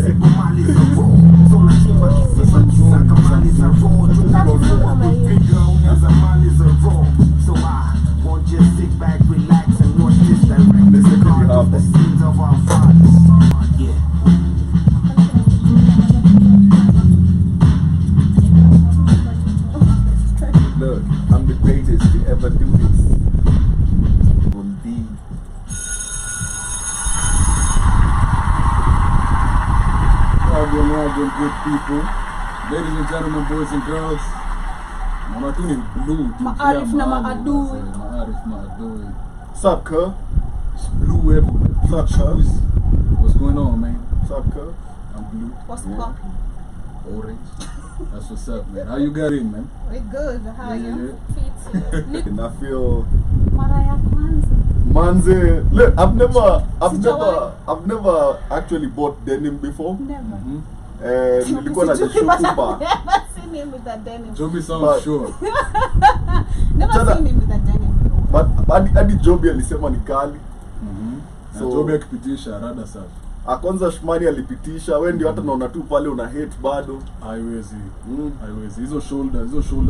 So I want you to sit back, relax, and watch this direct. This is the sins of our fathers. Yeah. Look, I'm the greatest to ever do this. From B. Welcome, good people. Ladies and gentlemen, boys and girls. I'm doing blue. Maarif na maadui. Maarif maadui. Sup, cuz? It's blue everywhere. Sup, cuz? What's going on, man? Sup, cuz? I'm blue. What's poppin'? Orange. That's what's up, man. How you got in, man? We're good. How are you? And I feel Maraya kwanza. Manze, look, I've never actually bought denim before. Never. Nilikuwa na jishukupa. Never seen him with that denim. Joby sounds sure. Never seen him with that denim before. But hadi Joby alisema ni kali. So Joby akipitisha rada safi. Kwanza Shmani alipitisha, wewe ndio hata naona tu pale una hate bado. Haiwezi. Haiwezi. Hizo shoulder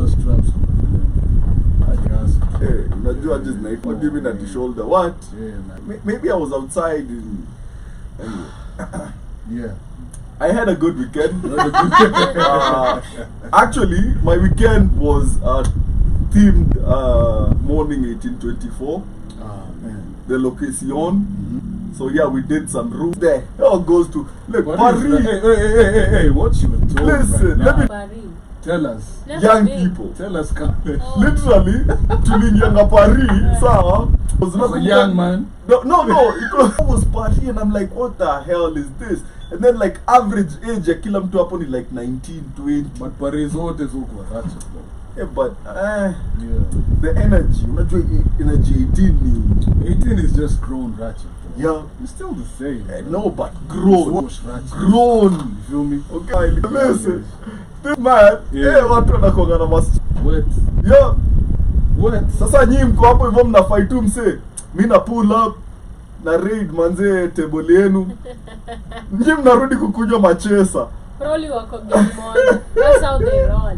straps. Unajua just like what do you mean at the shoulder? What? Yeah, man. Maybe I was outside Yeah. I had a good weekend. Actually, my weekend was themed morning 1824. Man. The location. So yeah, we did some room there. It all goes to look Paris. Hey, what you were told? Listen, right let me Paris. tell us. young people. Tell us, come. Literally, tulingianga Paris, sawa. As a young man. No, it was Paris, and I'm like, what the hell is this? And then like average age ya kila mtu hapo ni like 19, 20. But Paris wote huko ratchet bro. Yeah, but yeah. The energy, unajua energy 18 ni 18 is just grown ratchet bro. yeah, It's still the same. no, but grown. You feel me? Okay, listen. This man, watu wanakuanga na mas. What? Yeah. What? Sasa nyinyi mko hapo hivyo mnafight tu mse. Mimi na pull up na raid manze table yenu. Nyinyi mnarudi kukunywa machesa. Probably wako game on. That's how they roll.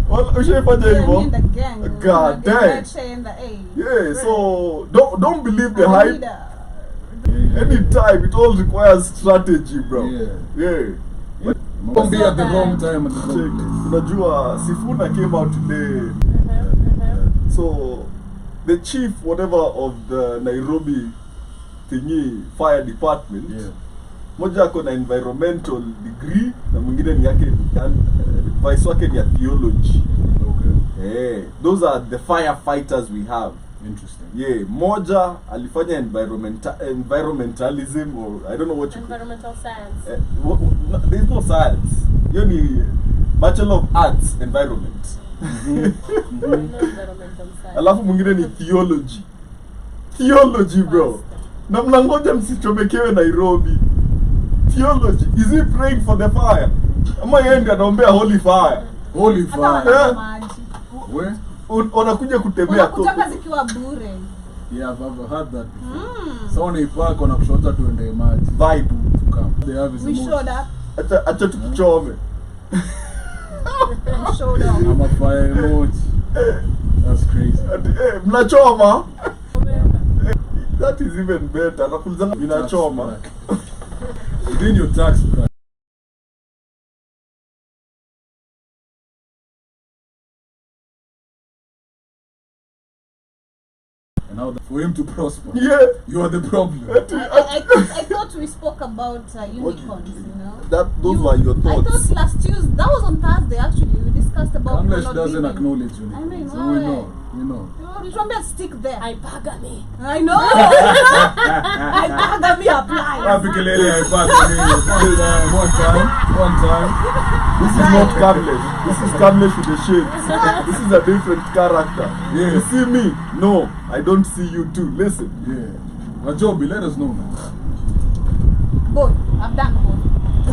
Well, ushafanya hivyo? In the gang. God damn. Yeah, so don't believe the hype. Anytime, it all requires strategy, bro. Yeah. Don't be at the wrong time at the wrong place. Unajua, Sifuna came out today. So, the chief, whatever, of the Nairobi thingy fire department, moja ako na environmental degree, na mwingine ni yake, vice wake ni ya theology. Okay. Those are the firefighters we have. Interesting. Yeah, moja alifanya environmentalism, or I don't know what you Environmental science. There's no science. You need Bachelor of Arts, Environment. No environmental science. Alafu mwingine ni theology. Theology, bro. Na mnangoja msichomekewe Nairobi. Theology. Is he praying for the fire? Ama yeye ndiye anaombea holy fire? Holy fire. Where? Unakuja kutembea tu. Unataka zikiwa bure. Yeah, I've heard that before. Someone ipaka on kushota tuende maji. Vibe to come. They have his we showed up. Acha tukichome. We showed up. I'm a fire emoji. That's crazy. Mnachoma? That is even better. Nakulizanga mnachoma. Within your tax bracket. Now for him to prosper, you are the problem. I thought we spoke about unicorns, you know. Those were your thoughts. I thought last Tuesday, that was on Thursday actually, we discussed about Kamlesh doesn't acknowledge unicorns. I mean, so we know. You want me to stick there? I bagami. I know. I bagami apply. One time. This is not Kamlesh. This is Kamlesh with the shades. This is a different character. Yeah. You see me? No, I don't see you too. Listen. Yeah. Joby, let us know, man. Both. I've done both.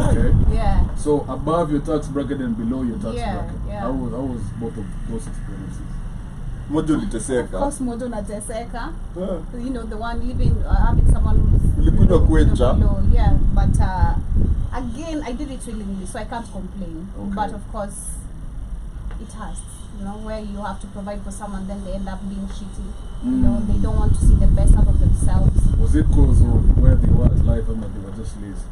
Okay. Yeah. So above your tax bracket and below your tax bracket. Yeah. How was both of those experiences? Mojo liteseka. Of course, Mojo nateseka. You know, the one living, having someone who's below. Yeah, but again, I did it willingly, so I can't complain. Okay. But of course, it hurts. You know, where you have to provide for someone, then they end up being shitty. You know, they don't want to see the best out of themselves. Was it because of where they were at life and they were just lazy?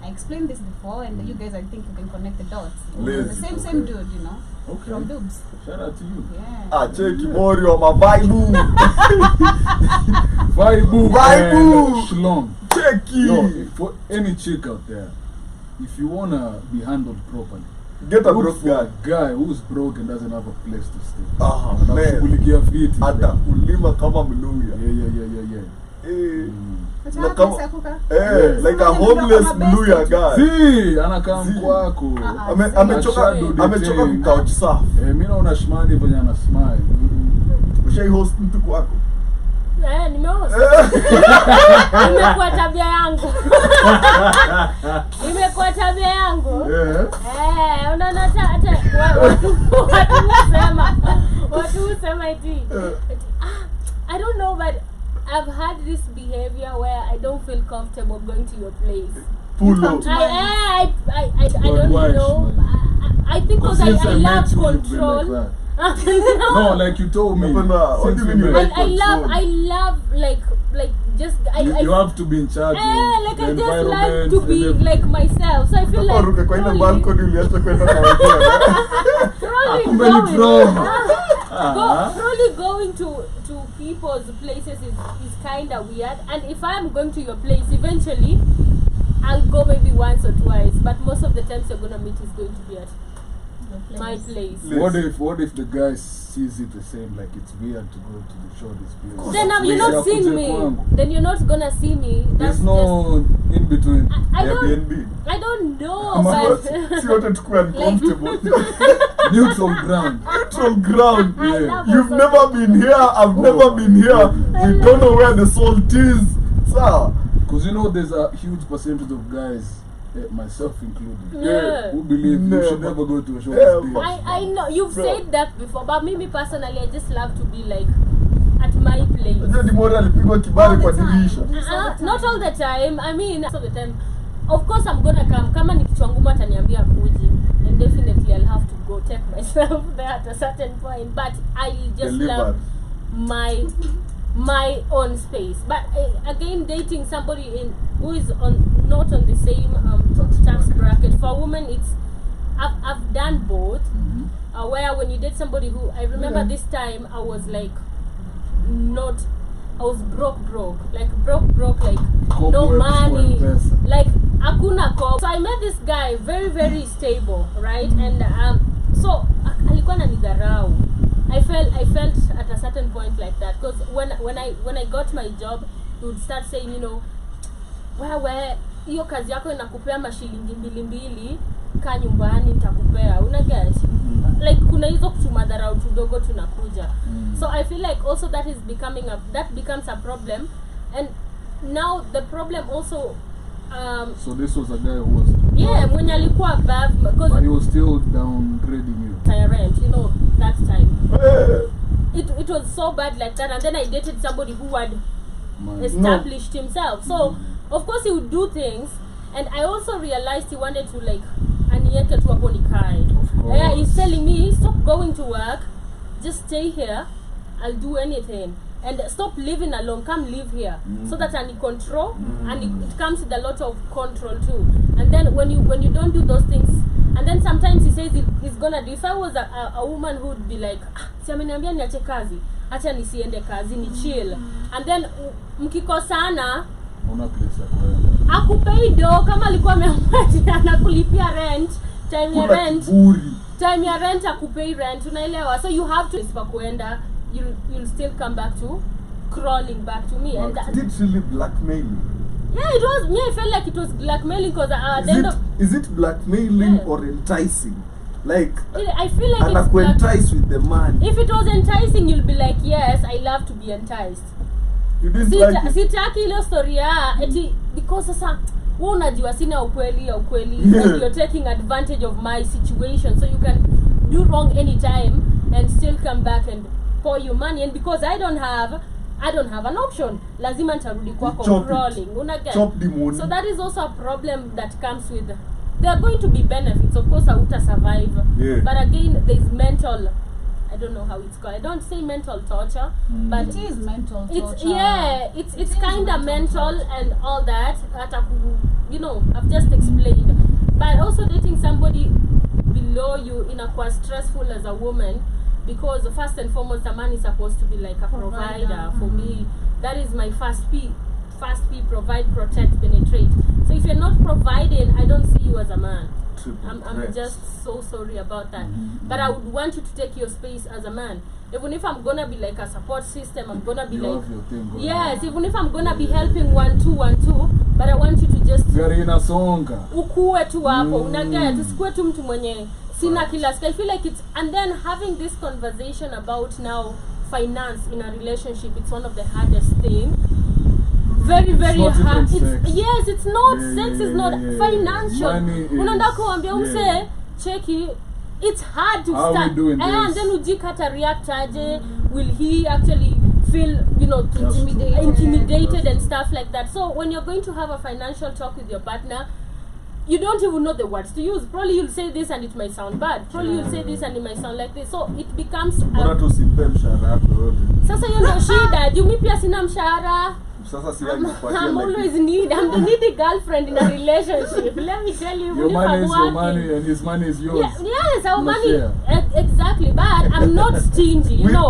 I explained this before, and you guys, I think you can connect the dots. Lazy. The same dude, you know, Okay. from Dubs. Shout out to you. Yeah. Cheki Morio mavaibu. Vibe. Vibe. Shlong. Cheki. Yo, for any chick out there, if you wanna be handled properly, Get a look broke for guy. a guy who's broke and doesn't have a place to stay. Man. Anakushughulikia fiti. Atakulima kama mluya. Yeah. But Na how kama- can Sakuka? Like a homeless mluya guy. Si, anakaa Si. mkwako. Amechoka Shadow couch safi. Mimi naona shmani venye ana smile. Ushai host mtu kwako? Nimeosa. Imekuwa tabia yangu. Imekuwa tabia yangu. Unaona hata watu husema eti I don't know, but I've had this behavior where I don't feel comfortable going to your place. Pull up. I don't know. I think because I love control. No, like you told me. What do you mean you like I love like just you have to be in charge of like the I just like environment to be and like myself. So I feel like Ruka kwa ile probably- balcony uliacha kwenda na wengine. probably Kumbe ni going- trauma. probably going to people's places is kind of weird. And if I'm going to your place, eventually I'll go maybe once or twice. But most of the times you're gonna meet is going to be at my place. What if the guy sees it the same, like it's weird to go to the shortest place? Then you're not seeing me. Then you're not gonna see me. There's no in between. I don't Airbnb. I don't know, Si but wote tukue uncomfortable. Neutral ground. Neutral ground. I love You've also- never been here. I've never been here. We don't know where the salt is. Sir. Because you know there's a huge percentage of guys, myself included, Yeah. who believe you should Never. never go to a short Never. place. I know you've Bro. said that before, but me personally, I just love to be like at my place. Unajua Dimori alipigwa kibali kwa dirisha. Not all the time. I mean, most of the time. Of course, I'm gonna come. Kama ni kichwa ngumu ataniambia kuji, and definitely I'll have to go take myself there at a certain point. But I just Deliver. love my own space. But again, dating somebody who is not on the same tax bracket. For a woman, I've done both. Where when you date somebody who, I remember this time I was like I was broke, like no money, like hakuna kopo. So I met this guy, very very stable, right? And so alikuwa ananidharau. I felt at a certain point like that, because when I got my job, he would start saying, you know, wewe hiyo kazi yako inakupea mashilingi mbili kaa nyumbani nitakupea, una get like kuna hizo kutumadharau tudogo tunakuja. So I feel like also that becomes a problem. And now the problem also So this was a guy who was mwenye alikuwa above, but because he was still downgrading you. rent, you know, that time it was so bad like that. And then I dated somebody who had established himself, so of course he would do things. And I also realized he wanted to like anieke tu hapo nikae. Yeah, he's telling me, stop going to work, just stay here, I'll do anything, and stop living alone, come live here. So that I control, and it comes with a lot of control too. And then when you don't do those things, and then sometimes he says he's gonna do. If I was a woman who would be like, si ameniambia niache kazi, acha nisiende kazi, ni chill. And then mkikosana, Una place ya kwenda. akupei do kama alikuwa ameamua anakulipia rent, time ya rent akupei rent, unaelewa? So you have to isipokuenda, you'll still come back to crawling back to me. And Is it really blackmailing? yeah, it was me. I felt like it was blackmailing, because at the end of Is it blackmailing or enticing? Like I feel like it's anakuentice with the money. if it was enticing, you'll be like, yes, I love to be enticed. You didn't like it. Sitaki ilo story eti because sasa wewe unajua sina ukweli like you're taking advantage of my situation, so you can do wrong anytime and still come back and pour your money. And because I don't have, I don't have an option. Lazima nitarudi kwako Chop it. crawling. Unaget? Chop the money. So that is also a problem that comes with. There are going to be benefits, of course. Auta survive, Yeah. but again, there is mental. I don't know how it's called. I don't say mental torture, but It is mental torture. it's kind of mental and all that. You know, I've just explained. But also dating somebody below you in a quite stressful as a woman, because first and foremost, a man is supposed to be like a provider. For me, that is my first P. First P: provide, protect, penetrate. So if you're not providing, I don't see you as a man. I'm just so sorry about that. But I would want you to take your space as a man. Even if I'm gonna be like a support system, I'm gonna be You like, have your thing going yes, on. even if I'm gonna be helping 1-2, but I want you to just Gari inasonga. ukue tu hapo, unaget, usikue tu mtu mwenye sina kila siku. I feel like it's, and then having this conversation about now finance in a relationship, it's one of the hardest thing. Very not even hard. sex. Yes, it's not Yeah, sex, yeah, is not yeah, yeah. financial. Money is- Unaenda kuambia umse yeah. cheki, it's hard to How we start, doing and this? then ujikata react aje, will he actually feel, you know, That's true. intimidated That's and true. stuff like that. So when you're going to have a financial talk with your partner, you don't even know the words to use. Probably you'll say this and it might sound bad. Probably you'll say this and it might sound like this. So it becomes Bora tu usimpe mshahara wako yote. sasa hiyo ndio shida. Juu mimi pia sina mshahara. Sasa si I'm kupatia always I'm the needy girlfriend in a relationship. Let me tell you, Your if money I'm is working, your money and his money is yours. yes, our No money. share. Exactly, but I'm not stingy, you know.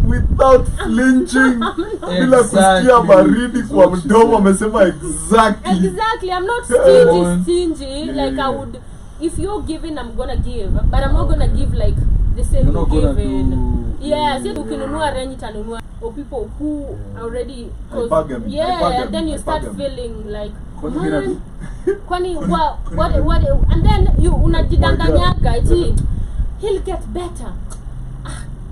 without flinching, bila kusikia baridi kwa What she mdomo said. amesema exactly. Exactly, I'm not on. stingy. Yeah, Like I yeah. would, if you're giving, I'm gonna give, but I'm not gonna give like the same You're not you gonna giving. do- Yes, yeah, ukinunua range tanunua, or people who already, I bargain, I yeah, bargain, and then you I start bargain. feeling like, Kwani mimi na- "Man, kwani what, and then you unajidanganyaga eti he'll get better.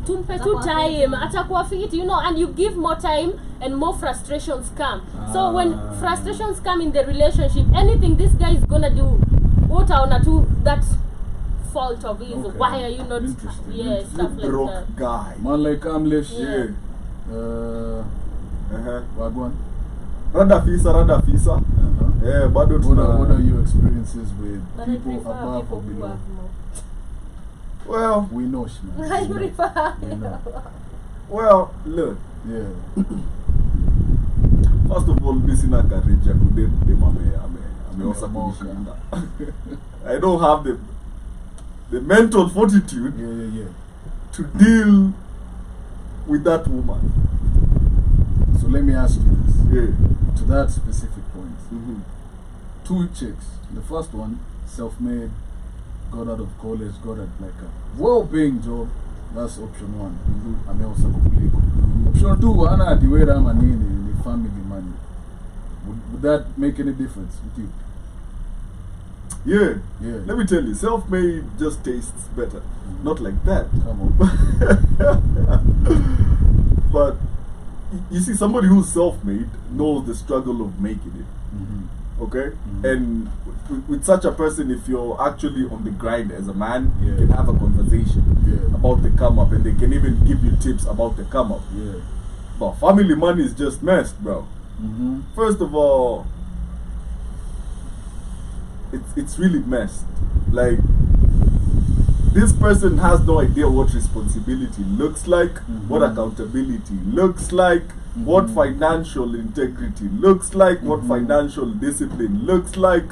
Tumpe tu time, atakuwa fit, you know, and you give more time and more frustrations come. So when frustrations come in the relationship, anything this guy is gonna do, utaona tu that fault of his. Okay. Why are you not? Interesting. Yeah, stuff like Broke that. guy. Man like Amlish. Yeah. Wagwan. Rada fisa. Bado What tuna are your experiences with But I people prefer above people or who below? have more. well, We know, Shman. I prefer. We know. well, look. Yeah. First of all, mimi sina courage ya kudate dem ameosa Ameomoka. kunishinda. I don't have the mental fortitude Yeah. to deal with that woman. So let me ask you this. Yeah. To that specific point. Mm-hmm. 2 chicks. The first one, self-made, got out of college, got a, like a well-paying job. That's option 1. Ameosa kukuliko. Option 2, ana adiwera ama nini, ni family money. Would that make any difference with you? Yeah. Yeah. Let me tell you, self-made just tastes better. Not like that. Come on. But you see, somebody who's self-made knows the struggle of making it. Okay? And with such a person, if you're actually on the grind as a man, you can have a conversation about the come up, and they can even give you tips about the come up. Yeah. But family money is just messed, bro. First of all, it's really messed. Like, this person has no idea what responsibility looks like, what accountability looks like, what financial integrity looks like, what financial discipline looks like.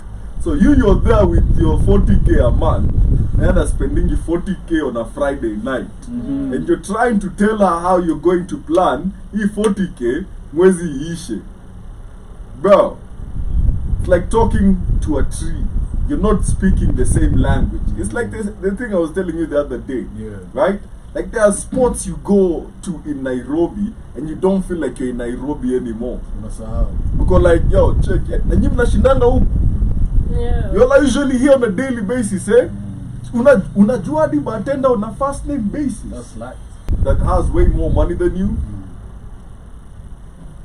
So you're there with your 40k a month, and are spending you 40k on a Friday night, and you're trying to tell her how you're going to plan. 40k mwezi iishe, bro. It's like talking to a tree. You're not speaking the same language. It's like the thing I was telling you the other day, right? Like, there are spots you go to in Nairobi and you don't feel like you're in Nairobi anymore. Because, like, yo, check it. And you mnashindana huku. Yeah. You're like usually here on a daily basis, eh? Unajua di bartender on a first name basis. That's light. That has way more money than you.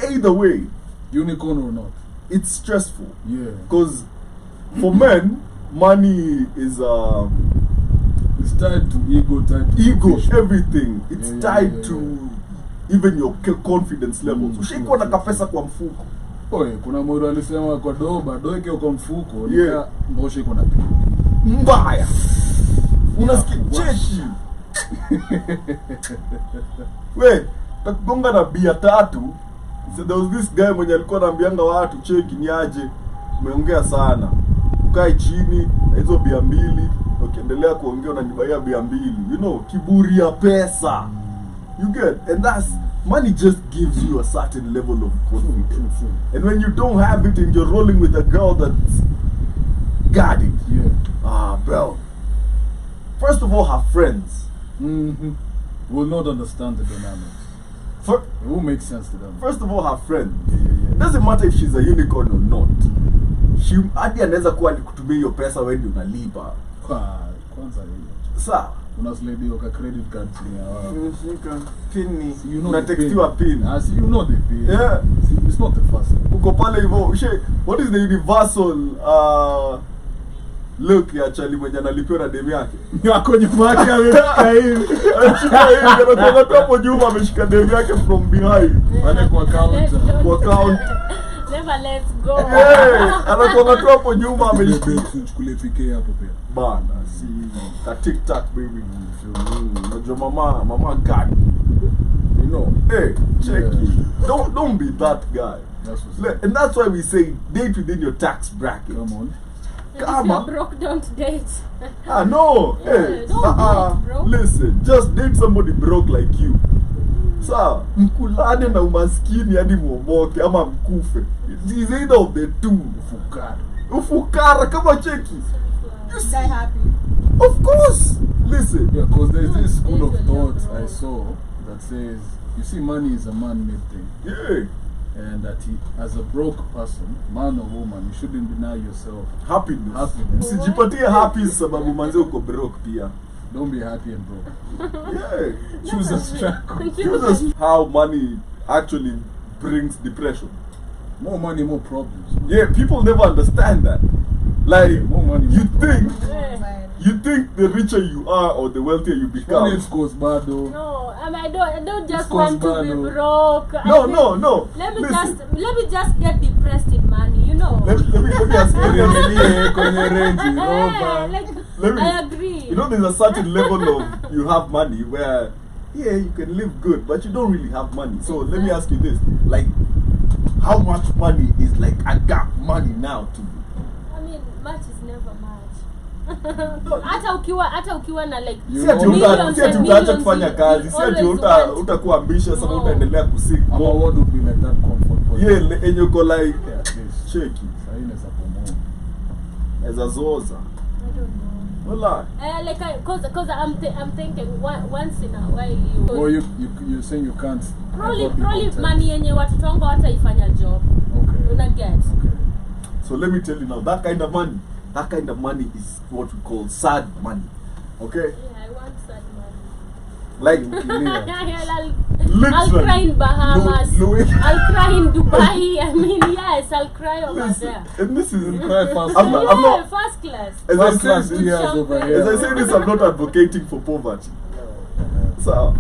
Either way, Unicorn or not. it's stressful. Yeah. Because for men, money is It's tied to ego, tied to ego, ambition. everything. It's Yeah, tied yeah, to even your confidence levels. Ushikuwa na kapesa kwa mfuko. Oye, kuna mmoja alisema kwa doba, doike kwa mfuko, Yeah. mboshe iko na pilipili. Mbaya. Unasikia cheshi. We, takugonga na bia 3. So there was this guy mwenye alikuwa anaambianga watu cheki ni aje. Umeongea sana. Ukae chini na hizo bia 2, ukiendelea kuongea unanibaia bia 2. You know, kiburi ya pesa. You get, and that's money just gives you a certain level of confidence. True. And when you don't have it and you're rolling with a girl that's got it. Yeah. Bro. First of all, her friends. Will not understand the dynamics. It won't make sense to them. First of all, her friend. Yeah. It doesn't matter if she's a unicorn or not. She hadi anaweza kuwa alikutumia hiyo pesa wewe ndio unalipa. Kwanza hiyo. Sawa. Unaslaidiwa ka credit card chini ya wao. Pini. So you know Unatextiwa pin. See, you know the pin. Yeah. See, it's not the first thing. Uko pale hivyo. What is the universal look ya chali mwenye analipiwa na demu yake? Yako nyuma yake ameshika hivi. Anashika hivi, anatoka hapo nyuma ameshika demu yake from behind. Pale kwa counter. Kwa count. Never let's go. Anakuwa tu hapo nyuma ameshika. Chukule PK hapo pia. Bana, si ka TikTok baby. Unajua mama God. You know, hey, check it. Don't be that guy. That's what's And that's why we say date within your tax bracket. Come on. If you're broke, don't date. No. Yeah, Hey, don't date, bro. listen, just date somebody broke like you. Sawa, mkulane na umaskini hadi muomoke ama mkufe. It's either of the two. Ufukara kama cheki. Die happy. Of course. Listen. Yeah, because there's this school of thought I saw that says, you see, money is a man-made thing. Yeah. And that as a broke person, man or woman, you shouldn't deny yourself Happiness. happiness. Happy sababu manze uko broke pia. Don't be happy and broke. Yeah. Choose a struggle. Choose how money actually brings depression. More money, more problems. Yeah, people never understand that. Like, More money, you more think Right. you think the richer you are or the wealthier you become. Money scores bad though. No, I don't just It's want to be Cosbano. broke. No. Let me Listen. just get depressed in money, you know. Let me ask you. Kwenye range, Yeah, roba. like Let me- I agree. You know, there's a certain level of you have money where, yeah, you can live good, but you don't really have money. So let me ask you this: like, how much money is like I got money now to you? I mean, much is never much. hata ukiwa na like You Si ati know, millions and utaacha millions, kufanya you kazi, si ati always want- utakuwa ambitious ama No. utaendelea kusik Ama more. what would be like that comfort point? Yeah, and you go like, Yeah, at least. shaky, Sahi neza pomoa. as a zoza. I don't know. Wala. Like cause I'm thinking once in a while Or you're saying you can't. probably ever be content. money yenye watoto wangu hataifanya job. Okay. Una get? Okay. So let me tell you now, that kind of money is what we call sad money. Okay? Yeah, I want sad money. Like, I'll cry in Bahamas. Louis. I'll cry in Dubai. I mean, yes, I'll cry over there. and this is Cry fast. I'm not- Yeah, first class. as I First say class this, tears over here. as I say this, I'm not advocating for poverty. So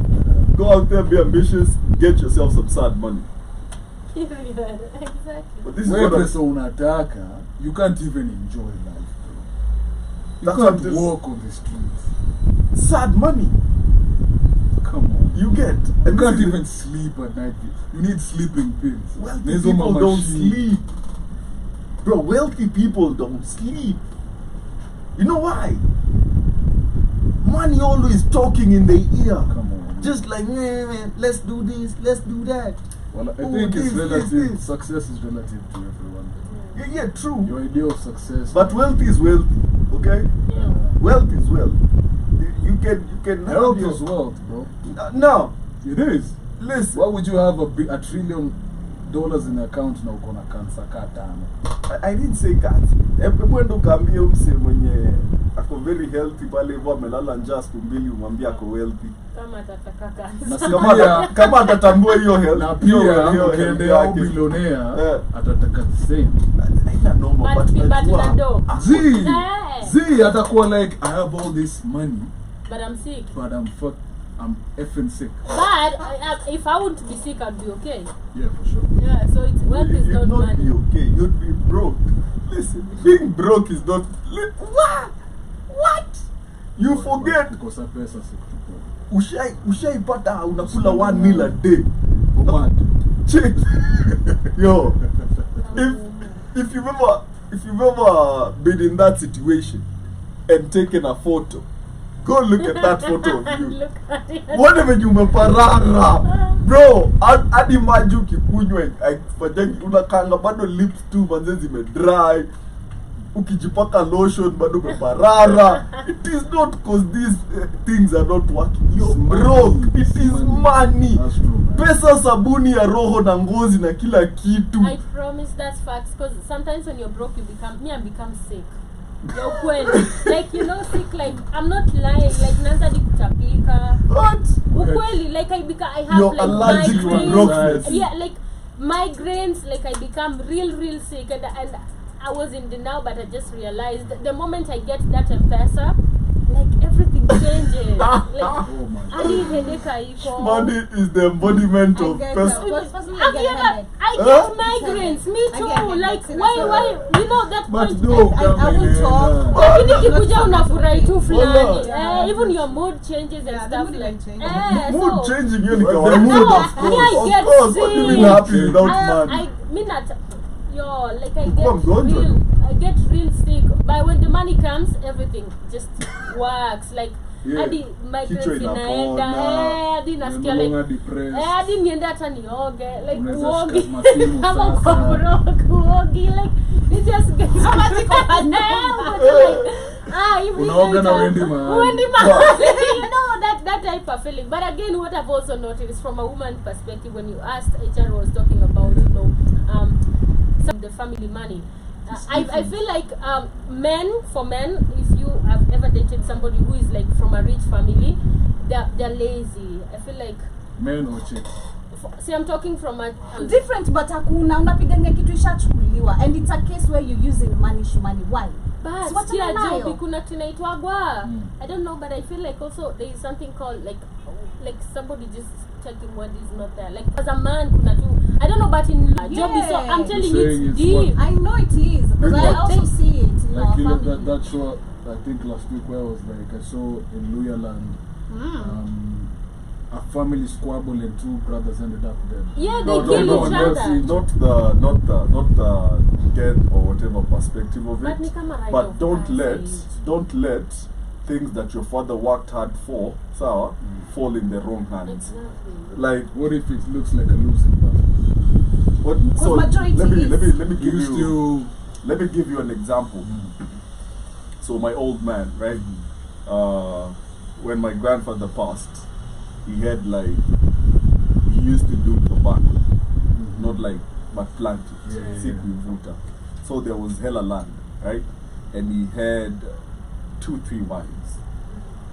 go out there, be ambitious, get yourself some sad money. Period. Exactly. But this is Wewe what pesa unataka, you can't even enjoy life, bro. You That's what can't this- walk on the streets. sad money Come on. you get. You And can't this is- even sleep at night. You need sleeping pills. Wealthy There's people no don't machine. sleep. Bro, wealthy people don't sleep. You know why? Money always talking in their ear. Come on. Just like, man, let's do this, let's do that. Well, I Oh, think it's this, relative. this. Success is relative to everyone. Yeah, true. Your idea of success. But wealth is wealth, okay? Yeah. Wealth is wealth. You can have health your- is wealth, bro. No, It is. listen. Why would you have $1 trillion in account na uko na cancer ka 5? I didn't say that. Hebu ndo kaambia mse mwenye ako very healthy pale hivyo amelala njaa siku 2 umwambia ako wealthy. Kama atataka kazi. Na si Kama pia, kama atatambua hiyo health. na hiyo pia ukiendea yake. billionaire atataka the same. Haina noma but But najua. Lado. Z atakuwa like, I have all this money But I'm sick. but I'm fucked. I'm effing sick. But if I wouldn't be sick, I'd be okay. Yeah, for sure. Yeah, so it's wealth is You'd not not be money. okay. You'd be broke. Listen, being broke is not. What? What? You forget. Because I pesa sikuchukua. Ushaipata unakula 1 meal a day. Mad. Check. Yo, if you've ever been in that situation and taken a photo, go look at that photo of you. Look at it. Whatever you meparara, bro. Hadi maji ukikunywa fanyagi unakanga bado lips tu manze zimedry. Ukijipaka lotion bado meparara. It is not because these things are not working. You're broke. It is money. That's true, man. Pesa, sabuni ya roho na ngozi na kila kitu. I promise that's facts, because sometimes when you're broke, I become sick. You're ukweli. Like, sick, like, I'm not lying, like, nanza di kutapika. What? Ukweli, like, I have, You're like, allergic to migraines. brokenness. Yeah, like, migraines, like, I become real sick, and I was in denial, but I just realized that the moment I get that M-Pesa, like, everything changes. Like, Oh my God. hadi headache haiko. Money is the embodiment of I person. get I Huh? get migraines, me I too. get Like, headaches why, that But point. no, I won't talk. Lakini kikuja unafurahi tu fulani. Wala. Even your mood changes and Yeah, the stuff mood like. can change. Mood So, changing you ni But the kawaida. mood, no, of me I Of get course, what do you mean sick. happy without money? I mean that, like I Kuwa mgonjwa. get real sick. But when the money comes, everything just works. Like, Yeah. hadi migraines Kichwa inaenda, inapona. hadi You're nasikia no like, longer depressed. hadi niende hata nioge, like Unaweza uogi shika masimu kama sasa. kwa broke, uogi, like you just get Unaoga na uendi mahali. that type of feeling. But again, what I've also noticed from a woman perspective, when you asked, HR was talking about, some the family money. I feel like for men, if you have ever dated somebody who is like from a rich family, they're lazy. I feel like, Men or chicks? see, I'm talking from a different, but hakuna unapigania kitu ishachukuliwa, and it's a case where you're using money. Why? But So what's yeah, an denial? job kuna kinaitwagwa. I don't know, but I feel like also there is something called like somebody just checking what is not there. Like as a man, kuna tu. I don't know, but in job is so. I'm telling you, Saying it's it's deep. I know it is, because I Like- also see it in Like our you know family. that show I think last week where I was like I saw in Luyaland a family squabble and 2 brothers ended up dead. Yeah, they No, kill no, each no, other. not the death or whatever perspective of But ni it. kama right But of don't let things that your father worked hard for, fall in the wrong hands. Exactly. Like What if it looks like a losing battle? what? So majority let me You give still let me give you an example. So my old man, right? When my grandfather passed, he had like he used to do tobacco, not like but planting. Yeah. Sikuivuta. So there was hella land, right? And he had 2-3 wives.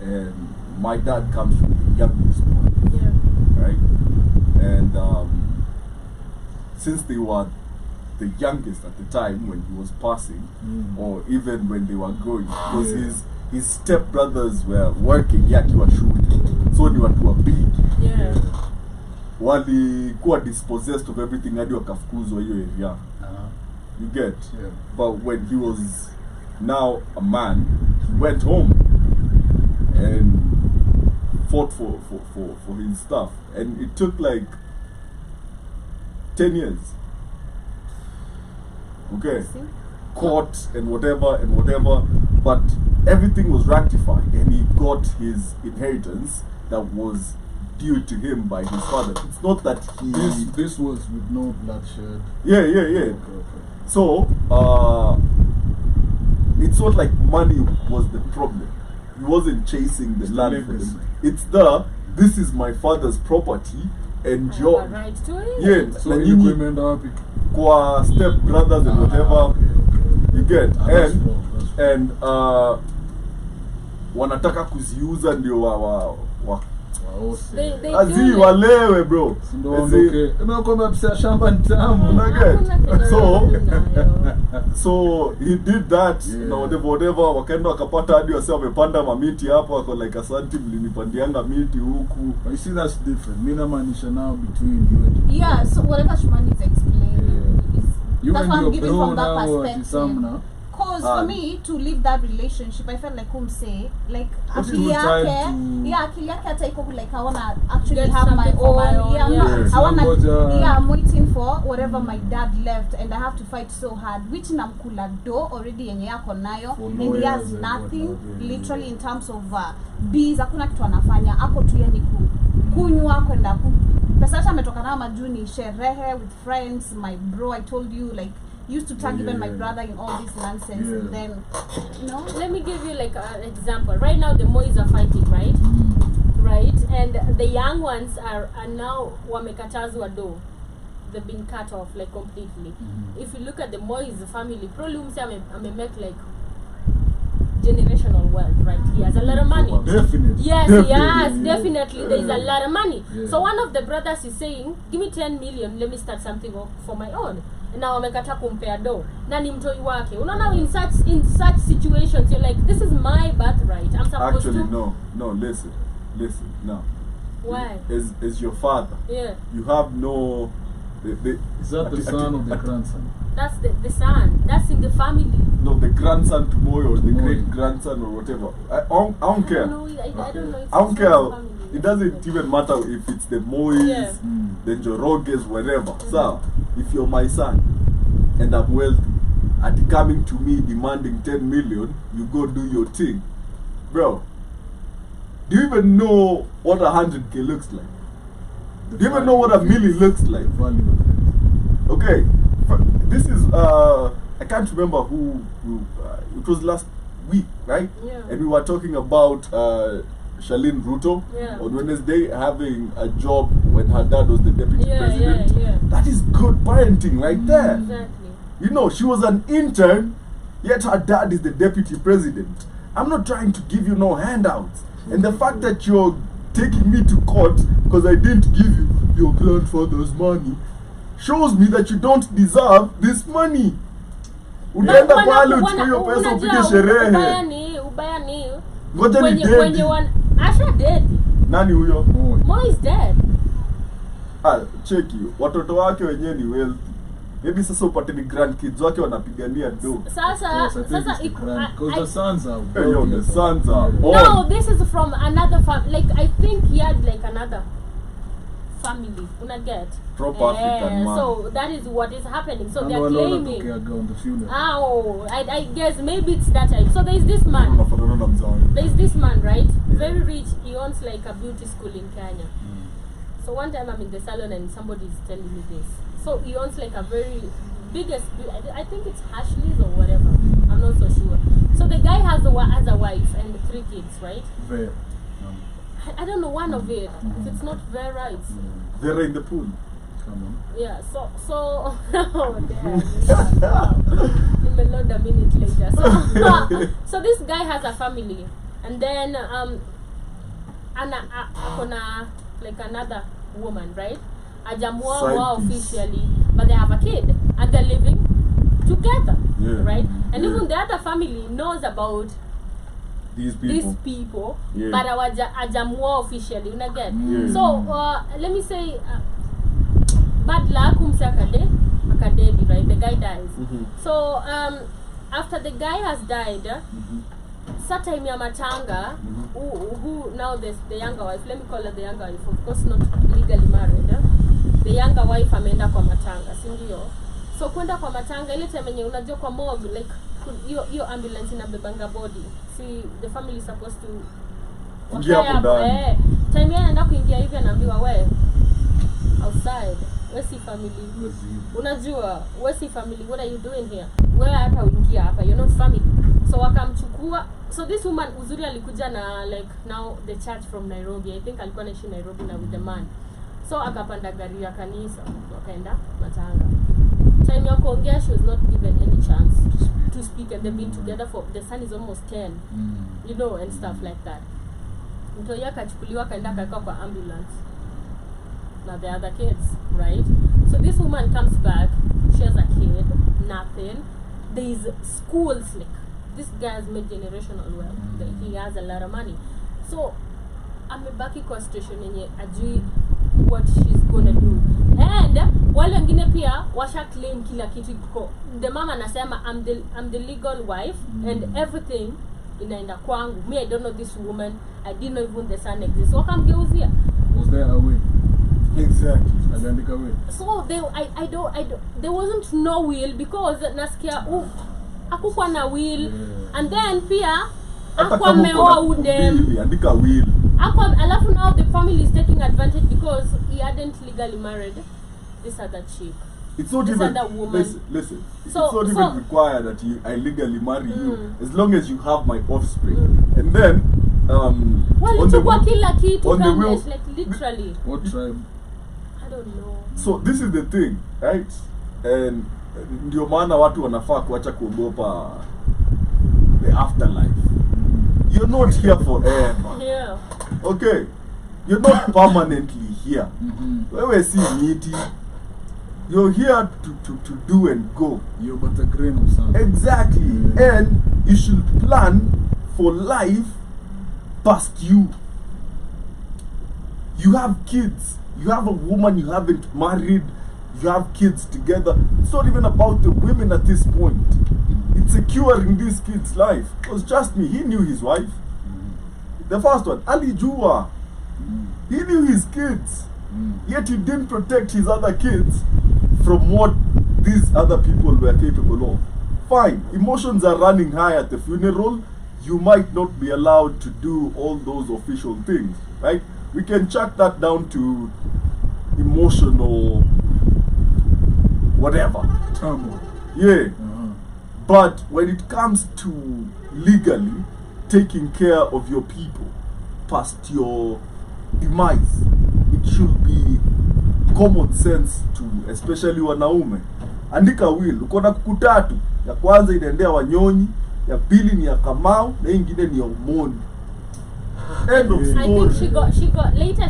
And my dad comes from the youngest one, Yeah. right? And since they were the youngest at the time when he was passing, or even when they were growing, because his step brothers were working, akiwa shule, so ni watu wa big, Yeah. walikuwa dispossessed of everything hadi wakafukuzwa hiyo area. You get? Yeah. But when he was now a man, he went home and fought for his stuff, and it took like 10 years. Okay, court and whatever, but everything was rectified, and he got his inheritance that was due to him by his father. It's not that he This was with no bloodshed. yeah. Okay. So it's not like money was the problem. He wasn't chasing the land for legacy. them. It's this is my father's property, and I your have a right to it. yeah, So na you nyinyi remember happy? kwa step brothers and whatever. Okay. You get? That's wrong, that's wrong. And wanataka kuziuza ndio They Azi do like, walewe bro. Ndo Azi- ondoke. Unakwambia pesa shamba ni tamu. Unaget? So nayo. so he did that Yeah. na whatever wakaenda wakapata hadi wase wamepanda mamiti hapo, wako like asante mlinipandianga miti huku. You see, that's different. Mimi namaanisha now between you and Yeah, so whatever Shumani is explaining is you that's and what I'm your giving bro from that now or perspective. Samna. Cause for me to leave that relationship, I felt like say like But akili you tried yake, to- yeah, akili yake hata iko like I wanna actually Get have my something for my own. own, Yeah, yeah. I wanna. Ngoja. Yeah, I'm waiting for whatever my dad left, and I have to fight so hard. Which namkula do already yenye yako nayo, For and he lawyers has and nothing whatnot, yeah, literally in terms of bees. Hakuna kitu anafanya. Ako tu yani kunywa kwenda ku. Pesa hata ametoka nayo majuni sherehe with friends. My bro, I told you like. Used to tag even my brother in all this nonsense, and then, you know. Let me give you like an example. Right now the Mois are fighting, right? Right? And the young ones are now wamekatazwa do. They've been cut off like completely. If you look at the Mois family, probably make like generational wealth, right? He has a lot of money. Definitely. Yes, Definitely. definitely. There is a lot of money. Yeah. So one of the brothers is saying, give me 10 million, let me start something for my own. Na wamekata kumpea do. Na ni mtoi wake. Unaona, in such situations, you're like, this is my birthright. I'm supposed Actually, to. no, listen now. Why? As your father, Yeah. you have no. Is that the son or the grandson? That's the son. That's in the family. No, the grandson tomorrow or the Tomorrow. great grandson or whatever. I don't care. I don't know. It's I don't the care. family. It doesn't even matter if it's the Mois, Yeah. the Joroges, whatever. So, if you're my son and I'm wealthy and coming to me demanding 10 million, you go do your thing. Bro, do you even know what 100K looks like? Do you even know what a million looks like? Value of it. Okay, this is I can't remember who it was last week, right? Yeah. And we were talking about Charlene Ruto Yeah. on Wednesday having a job when her dad was the deputy president. Yeah. That is good parenting right there. Exactly. You know, she was an intern, yet her dad is the deputy president. I'm not trying to give you no handouts. And the fact that you're taking me to court because I didn't give you your grandfather's money shows me that you don't deserve this money. Unaenda pale uchukue hiyo pesa upige sherehe. Ubaya ni Ngoja ni dedi. Asha dead. Nani huyo? Mo is dead. Cheki, watoto wake wenyewe ni wealthy. Maybe sasa upate ni grandkids wake wanapigania do. Sasa Because the sons are Hey, yo, the sons are no, on. this is from another family. Like I think he had like another family. Una get? Proper African man. So that is what is happening. So they are Okay, claiming. on the funeral. Oh, I guess maybe it's that time. So there is this man. Unafanana na mzao. There is this man, right? Very rich. He owns like a beauty school in Kenya. So one time I'm in the salon and somebody is telling me this. So he owns like a very biggest, I think it's Ashley's or whatever. I'm not so sure. So the guy has a wife and 3 kids, right? Fair. I don't know one of it. If it's not Vera, it's They're in the pool. Come on. yeah. So oh damn. Wow. Nimeload a minute later. So so this guy has a family, and then akona like another woman, right? Ajamua Side piece. officially, but they have a kid and they're living together, Yeah. right? And Yeah. even the other family knows about These these people. people, Yeah. but ajamua officially, una get? Yeah. So let me say, bad luck, umse akadedi, right? The guy dies. So after the guy has died, time ya matanga, who now the younger wife, let me call her the younger wife, of course not legally married, the younger wife ameenda kwa matanga, si ndio? So kwenda kwa matanga ile time yenye unajua kwa morgue, like hiyo ambulance inabebanga body, see the family is supposed to Ingia hapo ndani. time anaenda kuingia hivi anaambiwa we outside, we si family, unajua we si family, what are you doing here, we hata uingia hapa, you're not family. So wakamchukua. So this woman uzuri alikuja na like now the church from Nairobi, I think alikuwa anaishi Nairobi na with the man. So akapanda gari ya kanisa wakaenda matanga. Time ya kuongea, she was not given any chance to speak, and they've been together for, the son is almost 10, you know, and stuff like that. mtoto akachukuliwa kaenda kakaa kwa ambulance na the other kids, right? So this woman comes back, she has a kid, nothing. There is schools, like this guy has made generational wealth. Like, he has a lot of money. So amebaki kwa situation yenye ajui what she's gonna do. And wale wengine pia washa claim kila kitu iko. The mama anasema I'm the legal wife and everything inaenda kwangu. Me, I don't know this woman. I didn't know even the son exists. Wakamgeuzia. Was there a will? Exactly. Aliandika will. So I don't there wasn't no will because nasikia hakukuwa na will and then pia akwa meoa udem. Andika will. Alafu now the family is taking advantage because he hadn't legally married this other chick. It's not this even other woman. listen. So, it's not even required that I legally marry you as long as you have my offspring. And then walichukua kila kitu on the kama will, like literally. What tribe? I don't know. So this is the thing, right? And ndio maana watu wanafaa kuacha kuogopa the afterlife. You're not here forever. Yeah. Okay? You're not permanently here. Wewe si miti. You're here to do and go. You're but a grain of sand. Exactly. And you should plan for life past you. You have kids. You have a woman you haven't married. You have kids together. It's not even about the women at this point. It's securing this kid's life. Because trust me, he knew his wife. The first one, Ali Jua. He knew his kids. Yet he didn't protect his other kids from what these other people were capable of. Fine, emotions are running high at the funeral. You might not be allowed to do all those official things, right? We can chuck that down to emotional whatever. Turmoil. Yeah. But when it comes to legally taking care of your people past your demise, it should be common sense to especially wanaume. Andika will, uko na kuku tatu. Ya kwanza inaendea Wanyonyi, ya pili ni ya Kamau, na ingine ni ya Omoni. End of I story. think she got later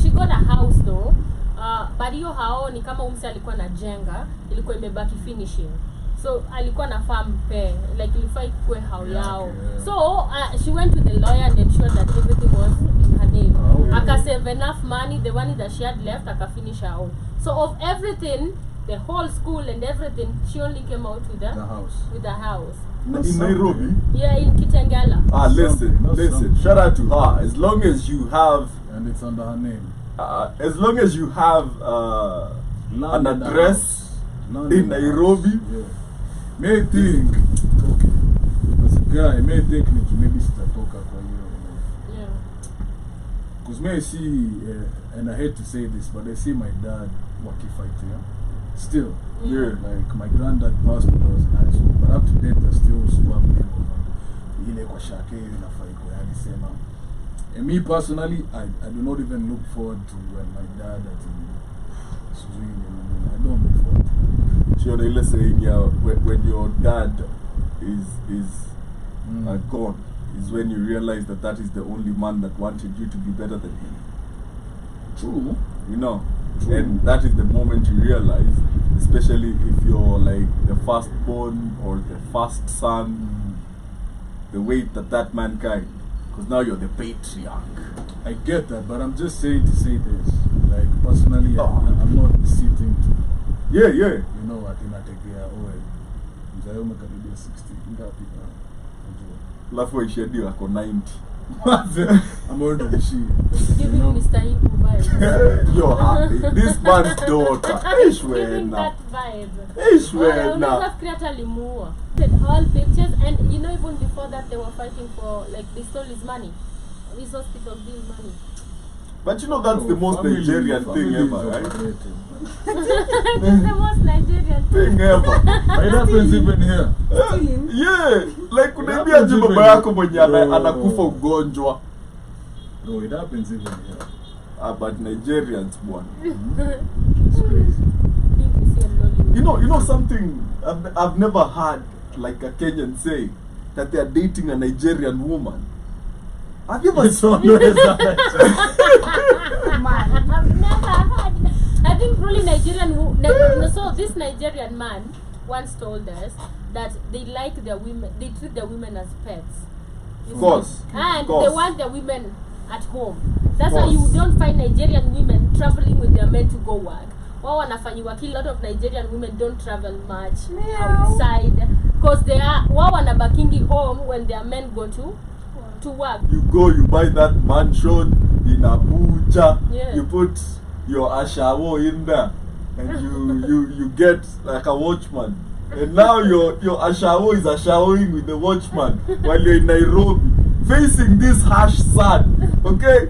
she got a house though. But hiyo hao ni kama umse alikuwa na jenga, ilikuwa imebaki finishing. So alikuwa na farm pair, like ilifaa ikue hao yao. So she went to the lawyer and ensured that everything was in her name. Aka save enough money, the money that she had left, aka finish her own. So of everything, the whole school and everything, she only came out with the house. With the house. In Nairobi? Yeah, in Kitengela. Listen. Shout out to her. As long as you have, and it's under her name. As long as you have an address in Nairobi. Yeah. May think, okay, as a guy, may think maybe sitatoka kwa hiyo. Yeah. Because may see, and I hate to say this, but I see my dad wakifight here. Still. Yeah. Like my granddad passed when I was in high school, but up to date they're still swapping over. Ile kwa shake inafai kwa yani sema. And me personally, I do not even look forward to when my dad at I don't look forward to it. Sure, they saying when your dad is gone, is when you realize that is the only man that wanted you to be better than him. True. You know. True. And that is the moment you realize, especially if you're like the firstborn or the first son, the weight that man carried. Because now you're the patriarch. I get that, but I'm just saying to say this. Like, personally, I'm not sitting to... Yeah. You know what, inategea, mzayo umekaribia 60, ngapi na? Lafu waishedio ako 90. I'm older than she. Giving Mr. Ibu vibes. You're happy. This man's daughter. Giving that vibe. Ishwena. All pictures, and you know, even before that they were fighting for, like, they stole his money. His hospital bill money. But you know that's the most Nigerian thing ever, right? It's the most Nigerian Thing ever. It happens even here. Yeah, like unaambia je baba yako mwenye anakufa ugonjwa. No, it happens even here. But Nigerians bwana. It's crazy. You know something I've never heard like a Kenyan say that they are dating a Nigerian woman. Have you ever It's always that. Man. I've never had. I think probably Nigerian. So this Nigerian man once told us that they like their women. They treat their women as pets. Of course. And Of course. they want their women at home. That's Of why you course. don't find Nigerian women traveling with their men to go work. Wao wanafanyiwa kila. A lot of Nigerian women don't travel much outside because they are wao wanabakingi home when their men go to work. You go, you buy that mansion in Abuja. Yeah. You put your ashawo in there, and you get like a watchman. And now your ashawo is ashawing with the watchman while you're in Nairobi, facing this harsh sun. Okay.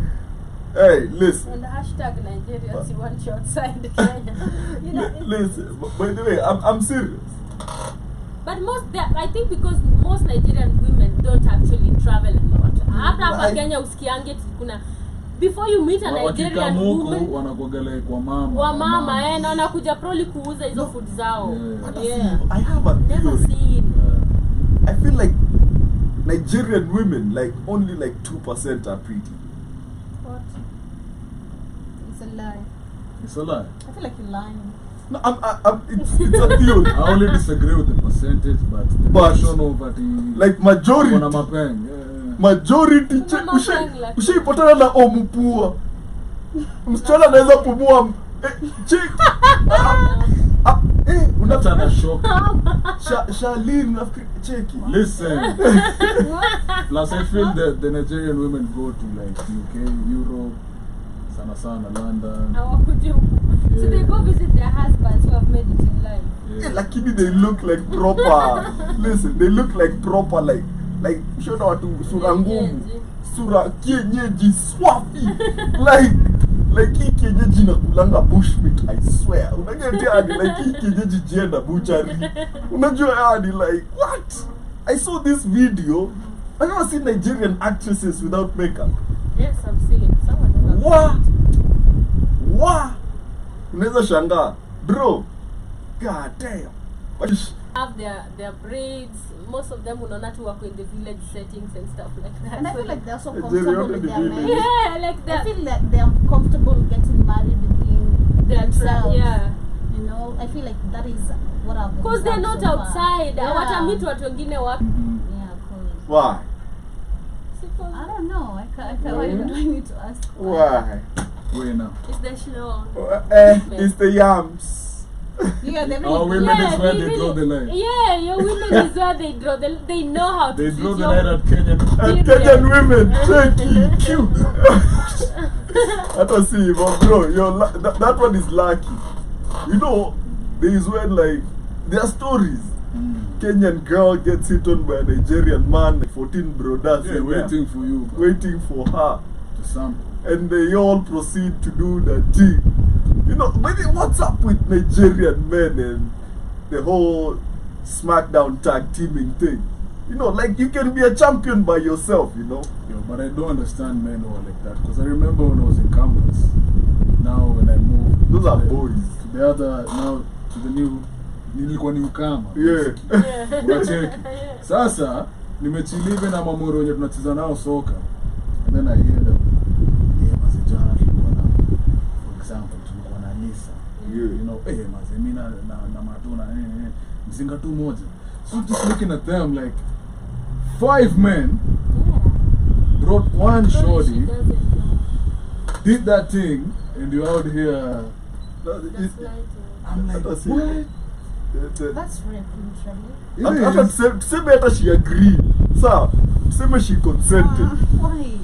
Hey, listen. And hashtag Nigerians, you want you outside Kenya. You know, Listen. By the way, I'm serious. but I think because most Nigerian women don't actually travel a lot. Hata hapa Like- Kenya usikiange kuna before you meet a Nigerian Wakikamuku woman wanakuangalia kwa mama. wa mama na wanakuja probably kuuza hizo food zao. Yeah. I have a Never theory. seen. I feel like Nigerian women, like only like 2% are pretty. What? It's a lie. It's a lie. I feel like you're lying. No, it's a theory. I only disagree with the percentage, but the But, notion of that Like majority. wana mapeng. Majority Kuna mapeng like- ushaipatana na omupua. Msichana anaweza pumua chick. That's an shock. Charlene nafikiri cheki. Listen. Plus, I feel that the Nigerian women go to like UK, Europe, sana, London. Hawakuji huku. So they go visit their husbands who have made it in life. Yeah, lakini they look like proper. Listen, they look like proper like shona watu sura ngumu. Sura kienyeji swafi. Like hii kienyeji inakulanga bushmeat, I swear. Unagetea hadi like hii kienyeji jienda butchery. Unajua hadi like what? I saw this video. I never seen Nigerian actresses without makeup. Yes, I've seen. Some of them have Wa unaweza shangaa bro, god damn. have their braids. Most of them unaona tu wako in the village settings and stuff like that. And I So feel like they're so They're comfortable already with their living. men. yeah, like I that. feel like they're comfortable getting married within themselves. Yeah. You know, I feel like that is what I've Because they're observed not so far. outside. Yeah. Hawatamit watu wengine wapi. Yeah, cause Why? I don't know. I can't why do I need to ask? Why? Wait now. It's the show. It's the yams. Yeah, they Our really women is where they draw the line. Yeah, your women is where they draw the. They know how to. They treat draw the your- line at Kenyan. And Kenyan women, checky, cute. I don't see, but bro, that one is lucky. You know, there is when like there are stories. Kenyan girl gets hit on by a Nigerian man, 14 brothers Yeah, in there, waiting for you, bro, waiting for her, to sample. and they all proceed to do the thing. You know, but what's up with Nigerian men and the whole SmackDown tag teaming thing? You know, like you can be a champion by yourself, you know. Yo, but I don't understand men who are like that, because I remember when I was in campus. Now when I moved, Those are to the- boys. to the other, now to the new, nilikuwa new kama. Yeah. Yeah. Unacheki. Sasa nimechilive na mamoro wenye tunacheza nao soka, and then I hear them, yeah, mazijana tulikuwa na, for example, tulikuwa na Nisa, Yeah. you know, maze mimi na matuna mzinga tu moja. So just looking at them like 5 men brought one She shorty, doesn't know. did that thing, and you out here. I'm like, Hata si- what? That's rape, literally. hata tuseme hata she agree. Sawa, tuseme she consented. Why?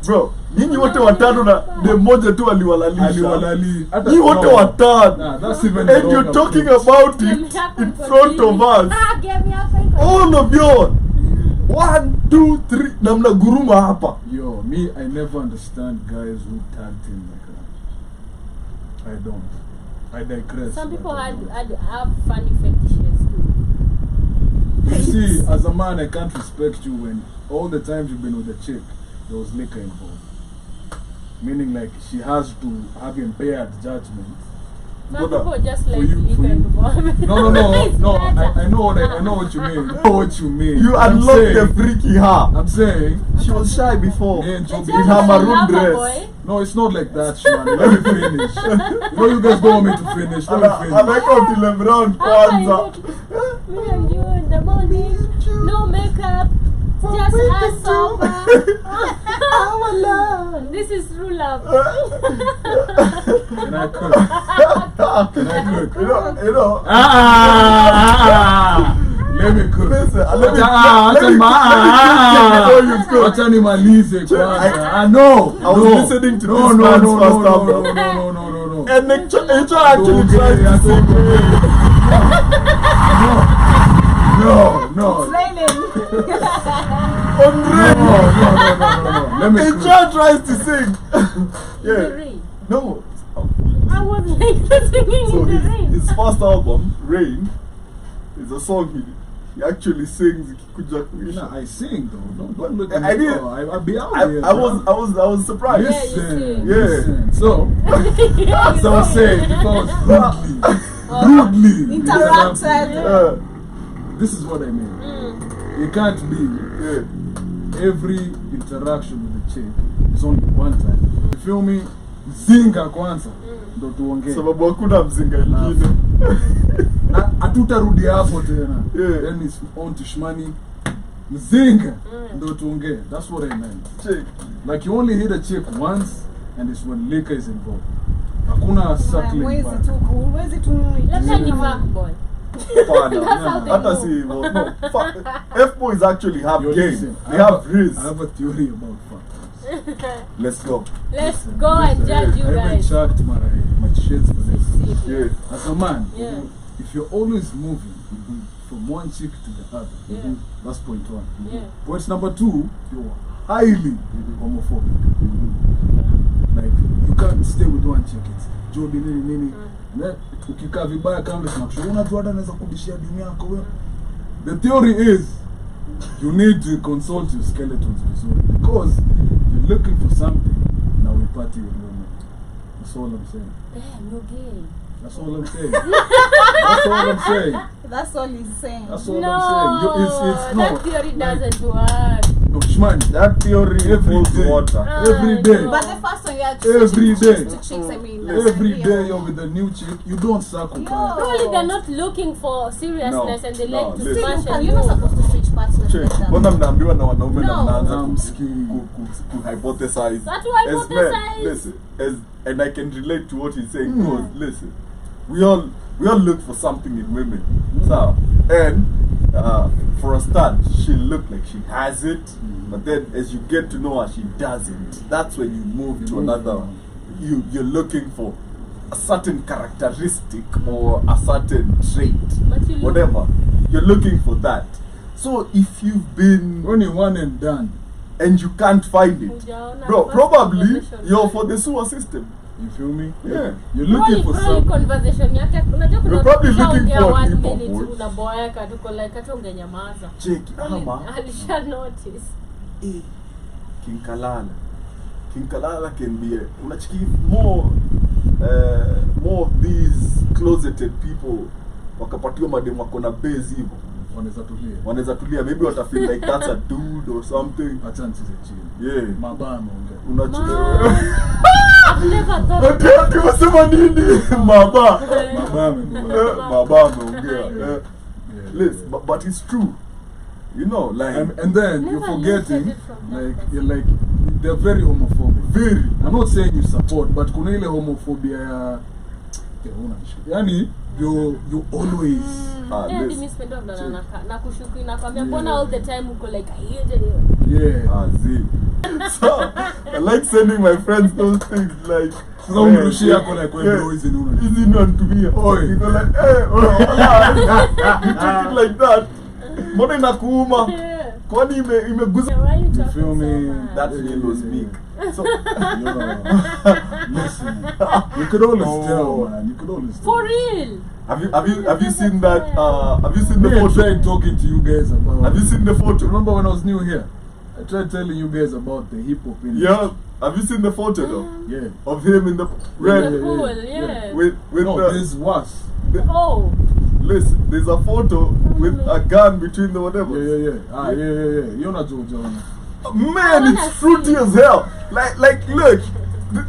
Bro, nyinyi wote watano na dem moja tu aliwalalisha. Aliwalali. Hata Nyinyi wote no. watano. Nah, that's even And wrong you're talking approach. about Get me it up in and front of continue. us. Get me up and All of you. 1, 2, 3 na mnaguruma hapa. Yo, me, I never understand guys who tag team like that. I don't. I digress. Some people but I have don't. funny fetishes too. You see, as a man, I can't respect you when all the times you've been with a chick, there was liquor involved. Meaning, like, she has to have impaired judgment Some But, people just like for you- liquor for and you- vomit. No. It's I better. know what I know what you mean. I know what you mean. You I'm unlocked saying- the freaky her. I'm saying. She was shy before. Me and The Joby child in her was a maroon lover dress. boy. No, it's not like that, man. Let me finish. You know you guys don't want me to finish. Let me finish. Ameka till LeBron How kwanza. me and you in the morning, no makeup, just us sober. Our love. This is true love. Can I cook? Can I cook? You know. Let me cook. Listen, let me Acha nimalize kwanza. I know. I was listening to this man's first album. No. And Echo actually tried to sing. No. It's raining. On radio. No. Let me cook. Echo tries to sing. In the Yeah. rain. No. I was like singing So in the rain. his first album, Rain, is a song he actually sings. Ikikuja kuisha. Nah, I sing though. Don't look at I me. did. Oh, I'll be out I here. was surprised. Yeah, you sing. Listen. So, Yeah, as I was saying, because rudely Interrupted. this is what I mean. Mm. It can't be Yeah. every interaction with the chick is only one time. You feel me? Zinga kwanza ndo tuongee. Sababu hakuna mzinga ingine. Na hatutarudi hapo tena. Yeah. Then it's on to shmani. Mzinga ndo tuongee. That's what I meant. Chick. Like you only hit a chick once and it's when liquor is involved. Hakuna circling Mwezi back. tu, mwezi tu. Labda ni fuckboy. Hapana. That's how they Hata know. si hivyo. No. F-boys actually have Yo, game. listen, They have riz. I have a theory about fuck. Let's go. Let's go and judge you I haven't guys. checked my shades for this. Yeah. As a man, Yeah. if you're always moving from one chick to the other, Yeah. that's point one. Yeah. Point number two, you're highly homophobic. Like, you can't stay with one chick. It's Joby nini. And then, ukikaa vibaya kama tunakushauri unajua hata anaweza kubishia dini yako wewe. The theory is you need to consult your skeletons vizuri because you're looking for something now we party with women. That's all I'm saying. Damn, you're gay. That's all I'm saying. That's all I'm saying. That's all he's saying. That's all No, I'm saying. It's no. that theory doesn't work. No, Shman. That theory Every holds day. water. Every day. no. But the first one you had Every day. to chicks, I mean. Every day you're with a new chick, you don't suckle. Yo. Probably they're not looking for seriousness No, and they no, like to listen. smash and You're not go. supposed to switch partners Chick, like that. mbona mnaambiwa na wanaume na No. mnaanza I'm scared. ku hypothesize. That to As men, hypothesize. listen, and I can relate to what he's saying because listen, we all look for something in women. So, and for a start, she looked like she has it, but then as you get to know her, she doesn't. That's when you move to another. You're looking for a certain characteristic or a certain trait, But you look- whatever. You're looking for that. So if you've been Only one and done. and you can't find it, Hujaona bro, first probably conversation. you're for the sewer system. You feel me? Yeah. You're looking for Probably something. conversation yake unajua kuna You're probably looking ongea for 1 people, minute boys. unaboeka tuko like hata ungenyamaza. Check Probably ama alisha notice. King Kalala can be unachiki more of these closeted people wakapatiwa madem wako na base hivyo wanaweza tulia, maybe watafeel like that's a dude or something. Acha nisize chini. Yeah. Mabaya ameongea. Unachiki I've never thought ati wasema nini maba Mabaya ameongea. maba ameongea. Yeah. Listen, but it's true. You know, like And then you're Never forgetting, looked at it from that like you're like they're very homophobic. very. I'm not saying you support, but kuna ile homophobia ya yani you always yeah, listen. mimi spendo ndo na kushuku inakwambia Yeah. mbona all the time uko like I hate you. yeah. See. So I like sending my friends those things like Sasa umrushie yako like wewe bro hizi ni una. Easy not to be. Oi. You go like, hey, you took it like that. Mbona inakuuma? Yeah. Kwani imeguza? Why you talking feel me? so much? That really was meek. So Listen, you could always Oh. tell, man. You could always tell. For real. have you seen that? Have you seen the Me and photo? tried talking to you guys about. Have you seen the photo? Remember when I was new here? I I tried telling you guys about the hip hop industry. Yeah, have you seen the photo though? Yeah. Of him in the red The pool, yeah. with No, the, this was. Oh. listen, there's a photo with a gun between the whatever. Yeah. You're not Jojo. Man, it's fruity as hell. Like, look,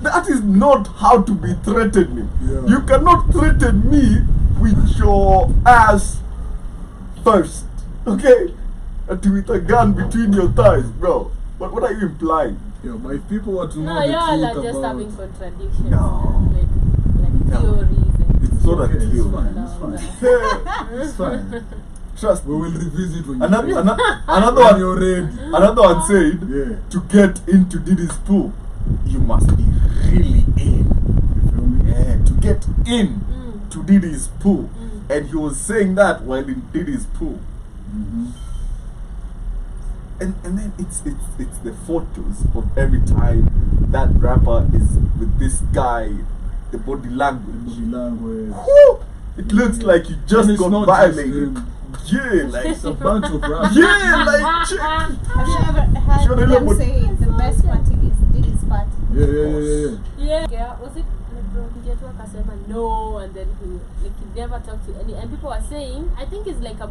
that is not how to be threatening. Yeah. You cannot threaten me with your ass first, okay? And with a gun between your thighs, bro. What are you implying? Yeah, but if people were to know No, the y'all truth are just about having contradictions. No. Like No. theories. And It's not a okay, theory. it's fine. It's fine. Trust We me. will revisit when you Another when one. you're ready. Another one said, Yeah. to get into Diddy's pool, you must be really in. You feel me? Yeah, to get in Mm. to Diddy's pool. And he was saying that while in Diddy's pool. Mm-hmm. And then it's the photos of every time that rapper is with this guy, the body language. Body language. Woo! It looks like you just And it's got not violated. just him. Yeah, like It's a bunch of rappers. yeah, like shit. Have you ever Sure, they heard look them what- say the best party is Diddy's party? Yeah. Yeah, was it Ndio akasema no, and then he never talked to any, and people were saying, I think it's like a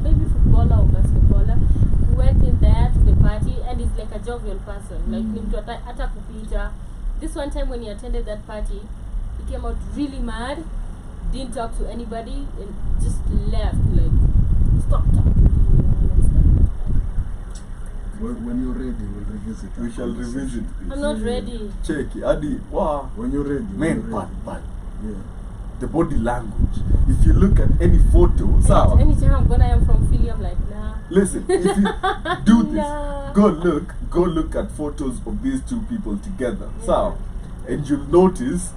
maybe footballer or basketballer who went in there to the party and is like a jovial person, like ni mtu hata kupita. This one time when he attended that party, he came out really mad, didn't talk to anybody, and just left, like stop talking. When you're ready, we'll revisit. We shall revisit I'm this. not ready. Check it. Adi, wow. When you're ready. Man, but Yeah. the body language. If you look at any photo, so Anytime I'm gonna am from Philly, I'm like, nah. listen, if you do this, Nah. go look at photos of these two people together. So, and you'll notice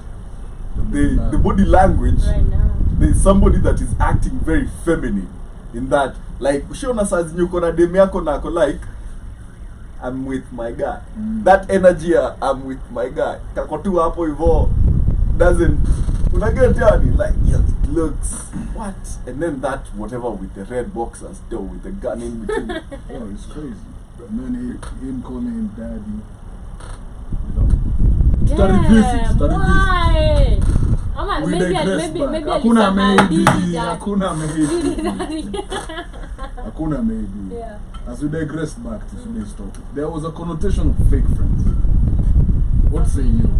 the body language. Right now. There's somebody that is acting very feminine in that, like, ushiona saa zenye uko na demu yako na ako like, I'm with my guy. That energy, I'm with my guy. Kako tu hapo hivyo doesn't unaget yani, like, yeah, it looks what, and then that whatever with the red boxers though with the gun in between. Oh, it's crazy. And then him calling him daddy. You know. Why? Ama, We maybe digress back. maybe Hakuna maybe. that. Hakuna maybe. Hakuna maybe. Yeah. As we digress back to today's topic, there was a connotation of fake friends. What say you?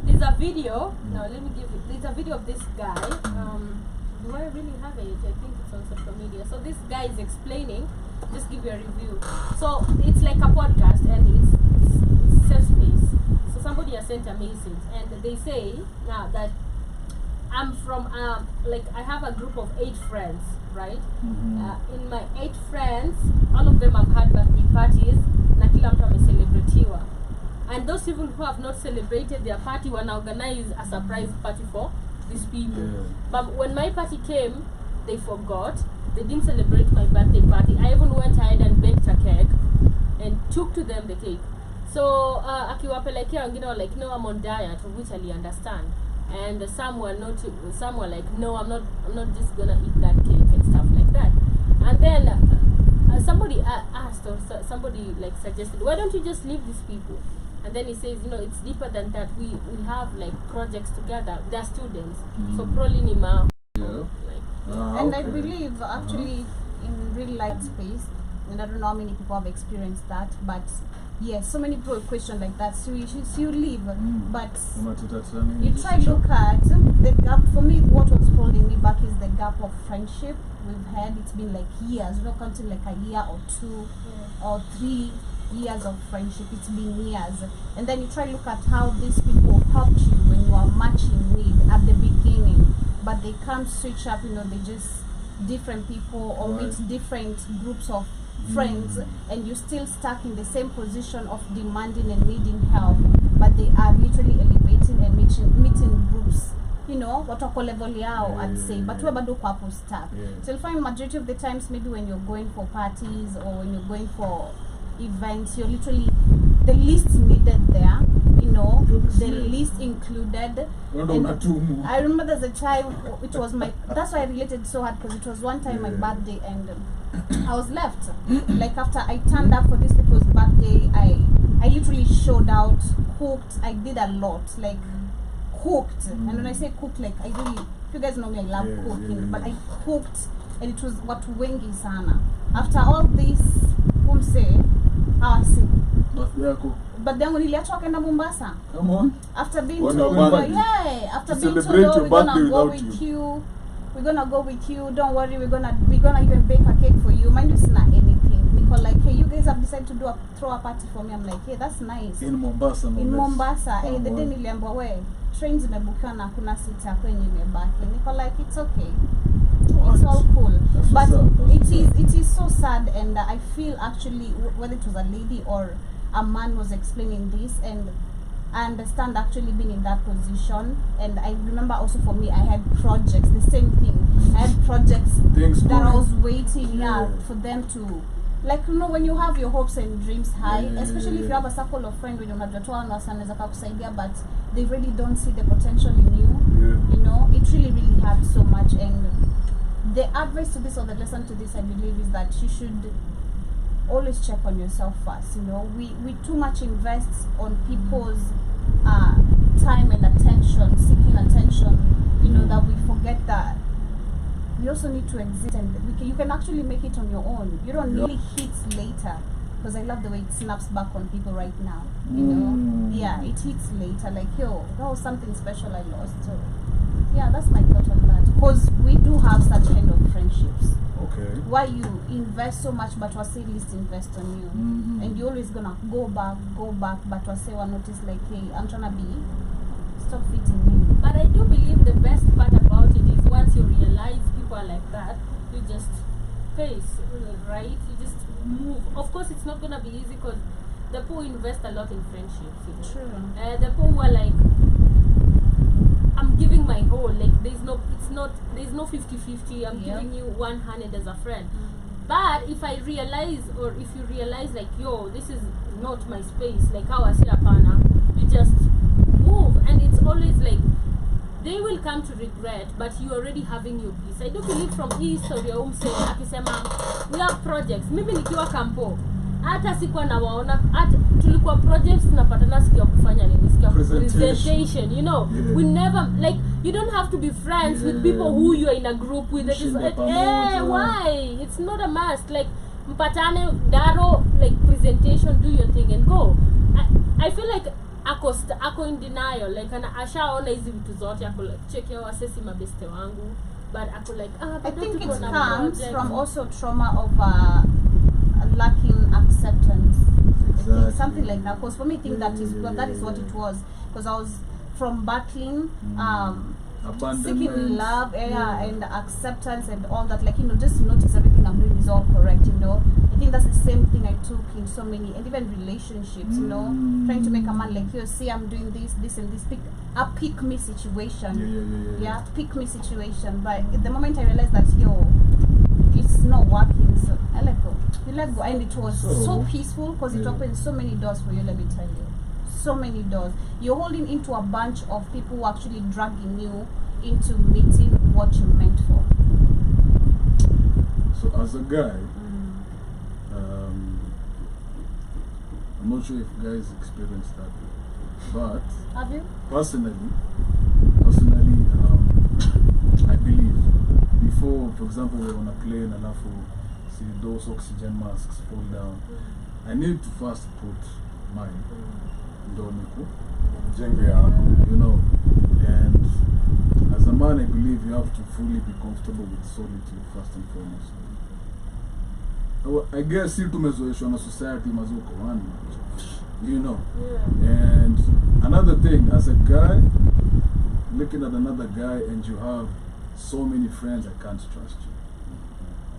There's a video. Now let me give you. There's a video of this guy. Do I really have it? I think it's on social media. So this guy is explaining. Just give you a review. So it's like a podcast, and it's safe space. So somebody has sent a message, and they say that I'm from like I have a group of 8 friends, right? In my 8 friends, all of them have had birthday parties. Na kila mtu amecelebratiwa. And those people who have not celebrated their party want to organize a surprise party for these people. Yeah. But when my party came, they forgot. They didn't celebrate my birthday party. I even went ahead and baked a cake and took to them the cake. So akiwapelekea wengine were like, no, I'm on diet, of which I understand. And some were like, no, I'm not just gonna eat that cake and stuff like that. And then somebody asked, or somebody like suggested, why don't you just leave these people? And then he says, it's deeper than that. We have like projects together. They're students, so probably nima. Yeah. And I Okay. believe actually in real life space, and I don't know how many people have experienced that, but yes, so many people question like that. So you leave, but you try to look at the gap. For me, what was holding me back is the gap of friendship we've had. It's been like years, counting like a year or 2 or 3 years of friendship. It's been years, and then you try to look at how these people helped you when you are much in need at the beginning, but they can't switch up. They just different people or meet different groups of friends, and you're still stuck in the same position of demanding and needing help, but they are literally elevating and meeting groups, watako level yao, I'd say, but we're bado kwa hapo stuck. So you'll find majority of the times, maybe when you're going for parties or when you're going for events, you're literally the least needed there. you know, You're the the slave. least included. Wewe ndo And unatumu. I remember there's a time, it was my, that's why I related so hard, because it was one time my Yeah. birthday and I was left. Like after I turned up for these people's birthday, I literally showed out, cooked, I did a lot, like cooked. And when I say cooked, like I really, you guys know me, I love Yeah, cooking, yeah, but yeah. I cooked and it was watu wengi sana. After all this, umse, hawasi. Birthday yako. But then niliachwa kenda Mombasa. Come on. After being On told, your birthday. yeah, after To being told, celebrate oh, your we're gonna birthday go without with you. you. We're gonna go with you. Don't worry, we're gonna even bake a cake for you. Mind you, it's not anything. Nicole like, hey, you guys have decided to throw a party for me. I'm like, hey, that's nice. In Mombasa, no In less. Mombasa, hey, the Come day on. niliambiwa we trains zimebukiwa na kuna sita kwenye imebaki. Nicole like, it's okay. It's all cool. That's But what's up, that's it is so sad, and I feel actually whether it was a lady or a man was explaining this, and I understand actually being in that position. And I remember also for me, I had projects, the same thing. I had projects Things that I going. was waiting, Yeah. for them to, like, you know, when you have your hopes and dreams high, Yeah, especially if you yeah. have a circle of friends when you're not kusaidia, but they really don't see the potential in you. Yeah. You know, it really hurts so much. And the advice to this, or the lesson to this, I believe, is that you should always check on yourself first. You know, we too much invest on people's time and attention, seeking attention, you know, that we forget that we also need to exist, and you can actually make it on your own. You don't Yep. really hit later, because I love the way it snaps back on people right now. You know, yeah, it hits later. Like, yo, that was something special I lost. So, yeah, that's my thought on that. Because we do have such kind of friendships. Okay. Why you invest so much, but was say least invest on you, and you're always gonna go back, but was say one notice like, hey, I'm trying to be, stop fitting in. But I do believe the best part about it is once you realize people are like that, you just face, right? You just move. Of course, it's not gonna be easy because the people invest a lot in friendships. You know? True. The people who are like, I'm giving my whole, like there's no 50-50. I'm Yep. giving you 100 as a friend. But if I realize, or if you realize, like, yo, this is not my space, like how I say apana, you just move. And it's always like, they will come to regret, but you already having your peace. I do believe from hii story ya umse akisema we have projects. Mimi nikiwa kampo, hata sikuwa nawaona, hata tulikuwa projects tunapatana siku ya kufanya nini, siku ya presentation, you know. Yeah. We never, like, you don't have to be friends with people who you are in a group with. That is Mshinda like, pamoja. why? It's not a must. Like, mpatane, daro, like, presentation, do your thing and go. I feel like ako in denial, like ashaona hizi vitu zote, ako like check your assess mabeste wangu, but ako like I think it tuko na comes project. from also trauma of lacking acceptance. I think Exactly. something like that. Because for me, I think that is what it was. Because I was from battling, seeking Abandonment. love, and acceptance and all that. Like, you know, just notice everything I'm doing is all correct. You know, I think that's the same thing I took in so many, and even relationships. You know, trying to make a man like, you see, I'm doing this and this. Pick me situation. Yeah. Pick me situation. But the moment I realized that, yo, it's not working, so I let go. You let go, and it was so peaceful because it opened so many doors for you. Let me tell you, so many doors. You're holding into a bunch of people who are actually dragging you into meeting what you meant for. So as a guy, I'm not sure if guys experience that, but Have you? personally, I believe before, for example, we're on a plane and alafu see those oxygen masks fall down, I need to first put mine ndo niku jenge yangu, you know. And as a man, I believe you have to fully be comfortable with solitude first and foremost. I guess you tumezoeshwa na society mazuko one, you know. And another thing, as a guy looking at another guy and you have so many friends, I can't trust you,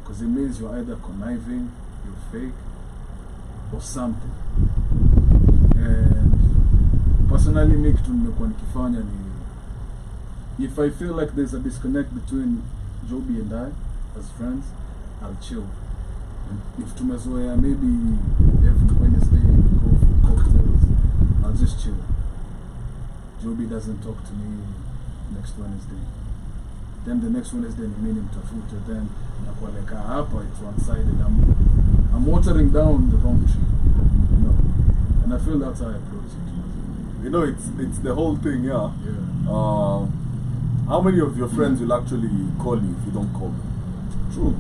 because it means you're either conniving, you're fake, or something. And personally, me kitu nimekuwa nikifanya ni, if I feel like there's a disconnect between Joby and I as friends, I'll chill. And if tumezoea maybe every Wednesday we go for cocktails, I'll just chill. doesn't talk to me next Wednesday. Then the next Wednesday ni mimi mtafute, then nakuwa like hapa it's one-sided. I'm watering down the wrong tree, you know. And I feel that's how I approach it. You know, it's the whole thing, yeah. Yeah. How many of your friends will actually call you if you don't call them? True.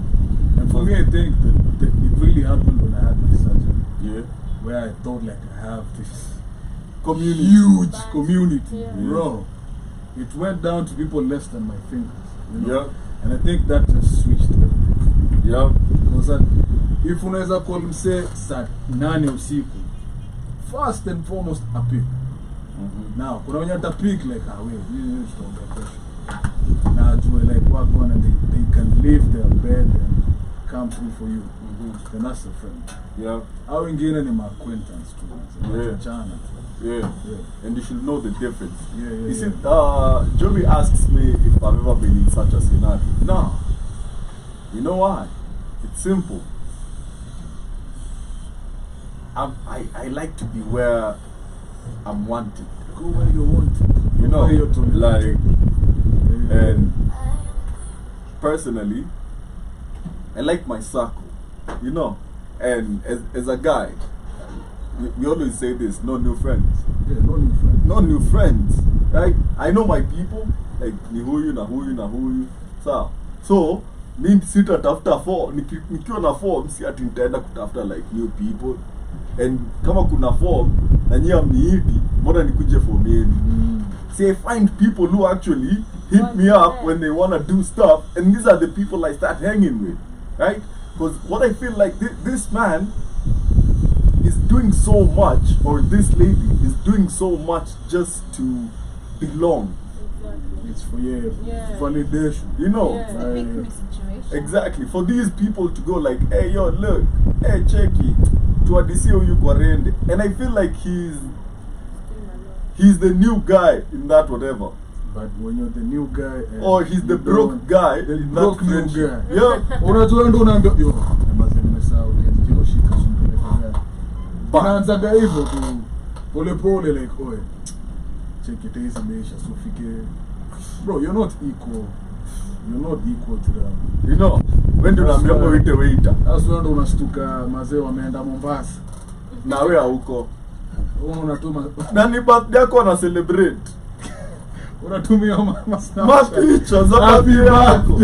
And for me, I think that it really happened when I had my surgery. Yeah. Where I thought like I have this Community. huge Band. community, Yeah. bro. It went down to people less than my fingers, you know? Yeah. And I think that just switched everything. Yeah. Because if unaweza call mse saa 8 usiku, first and foremost a pick. Now, kuna wenye pick like wait, you don't pressure. Now, like what one and they can leave their bed and come through for you. Then that's a friend. Yeah. How wengine ni acquaintance too. Yeah. Chana. Yeah. Yeah. And you should know the difference. Yeah, yeah, You see, yeah. Joey asks me if I've ever been in such a scenario. No. You know why? It's simple. I like to be where I'm wanted. Go where you want. You know, Where you're tolerated. like, Yeah. and personally, I like my circle, you know, and as a guy, we always say this, no new friends. Yeah, no new friends. No new friends, right? I know my people, like ni huyu na huyu na huyu, sawa. So, mi sitatafuta nikiwa na form, si ati nitaenda kutafuta like new people. And kama kuna form, na nyie amniiti, mbona nikuje form yenu. See, I find people who actually hit me up when they want to do stuff, and these are the people I start hanging with, right? Because what I feel like this man is doing so much, or this lady is doing so much just to belong. Exactly. It's for Yeah. validation. You know? Yeah. It's a big situation. Exactly. For these people to go like, hey, yo, look, hey, cheki, tuadisi huyu kwa rende. And I feel like he's the new guy in that whatever. But when you're the new guy and Or he's the you broke don't- guy the in broke that new friendship. guy. Yeah. Unajua ndo unaambia yo maze nimesahau ndio shika sumpeleka gari. But- Anaanzaga hivyo tu pole pole like oe check it is maisha so fike bro you're not equal to them. You know, when do That's unaambia why- waiter waiter? Sasa wewe ndo unashtuka mazee wameenda Mombasa. Na wewe hauko. Wewe unatuma Na ni birthday yako na celebrate. unatumia Mapicha za Happy birthday yako.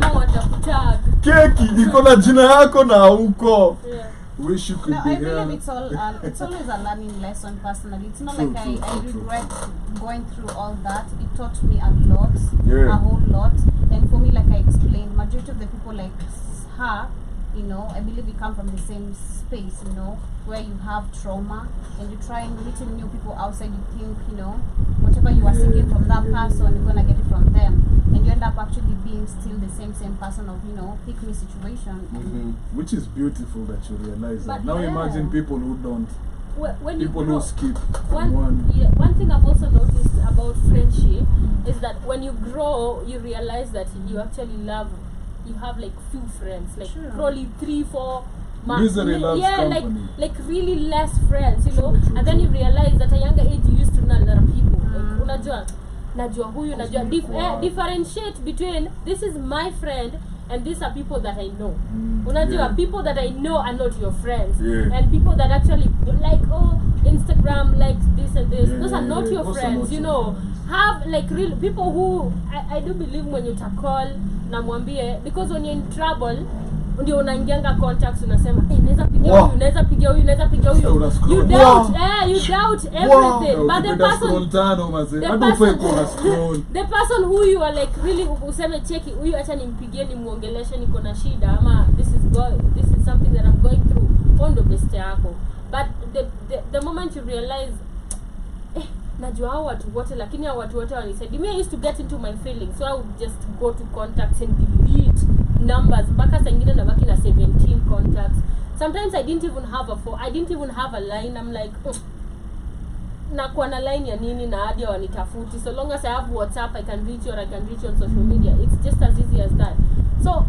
Kama watakutag. Keki iko na jina yako na hauko. Yeah. Wish you could No, be I here. believe it's always a learning lesson personally. It's not True, like true, I true, true. regret going through all that. It taught me a lot, Yeah. a whole lot. And for me, like I explained, majority of the people like her, you know, I believe we come from the same space, you know, where you have trauma and you try and meeting new people outside. You think, you know, whatever you are seeking from that person, you're gonna get it from them, and you end up actually being still the same person of, you know, pick me situation. Which is beautiful that you realize that. But Now yeah. imagine people who don't, When you people grow, who skip one thing I've also noticed about friendship is that when you grow, you realize that you actually you have like few friends, like Sure. probably 3-4 Misery loves company. like really less friends, you know. True, And then you realize that at a younger age you used to know a lot of people. Like Mm. najua huyu, najua differentiate between this is my friend and these are people that I know. Unajua, Yeah. people that I know are not your friends. Yeah. And people that actually like, oh, Instagram likes this and this. Yeah, Those are not yeah, your those are friends, not you your know. friends. Have like real people who I do believe when you call na mwambie, because when you're in trouble ndio unaingianga contacts unasema naweza pigia Wow. huyu, naweza pigia huyu, naweza pigia Una huyu. scroll. You doubt, you doubt everything. But the Ukipenda scroll person tano mazee. the Hata ufai person- kuona scroll. the person who you are like really useme cheki huyu, acha nimpigie nimuongeleshe, niko na shida ama this is something that I'm going through, ondo best yako. But the moment you realize najua hao watu wote lakini hao watu wote wanisaidi, me I used to get into my feelings, so I would just go to contacts and delete numbers mpaka saa ingine nabaki na 17 contacts. Sometimes I didn't even have a line. I'm like na kwa na line ya nini na hadi wanitafuti, so long as I have WhatsApp I can reach you or I can reach you on social media. It's just as easy as that. So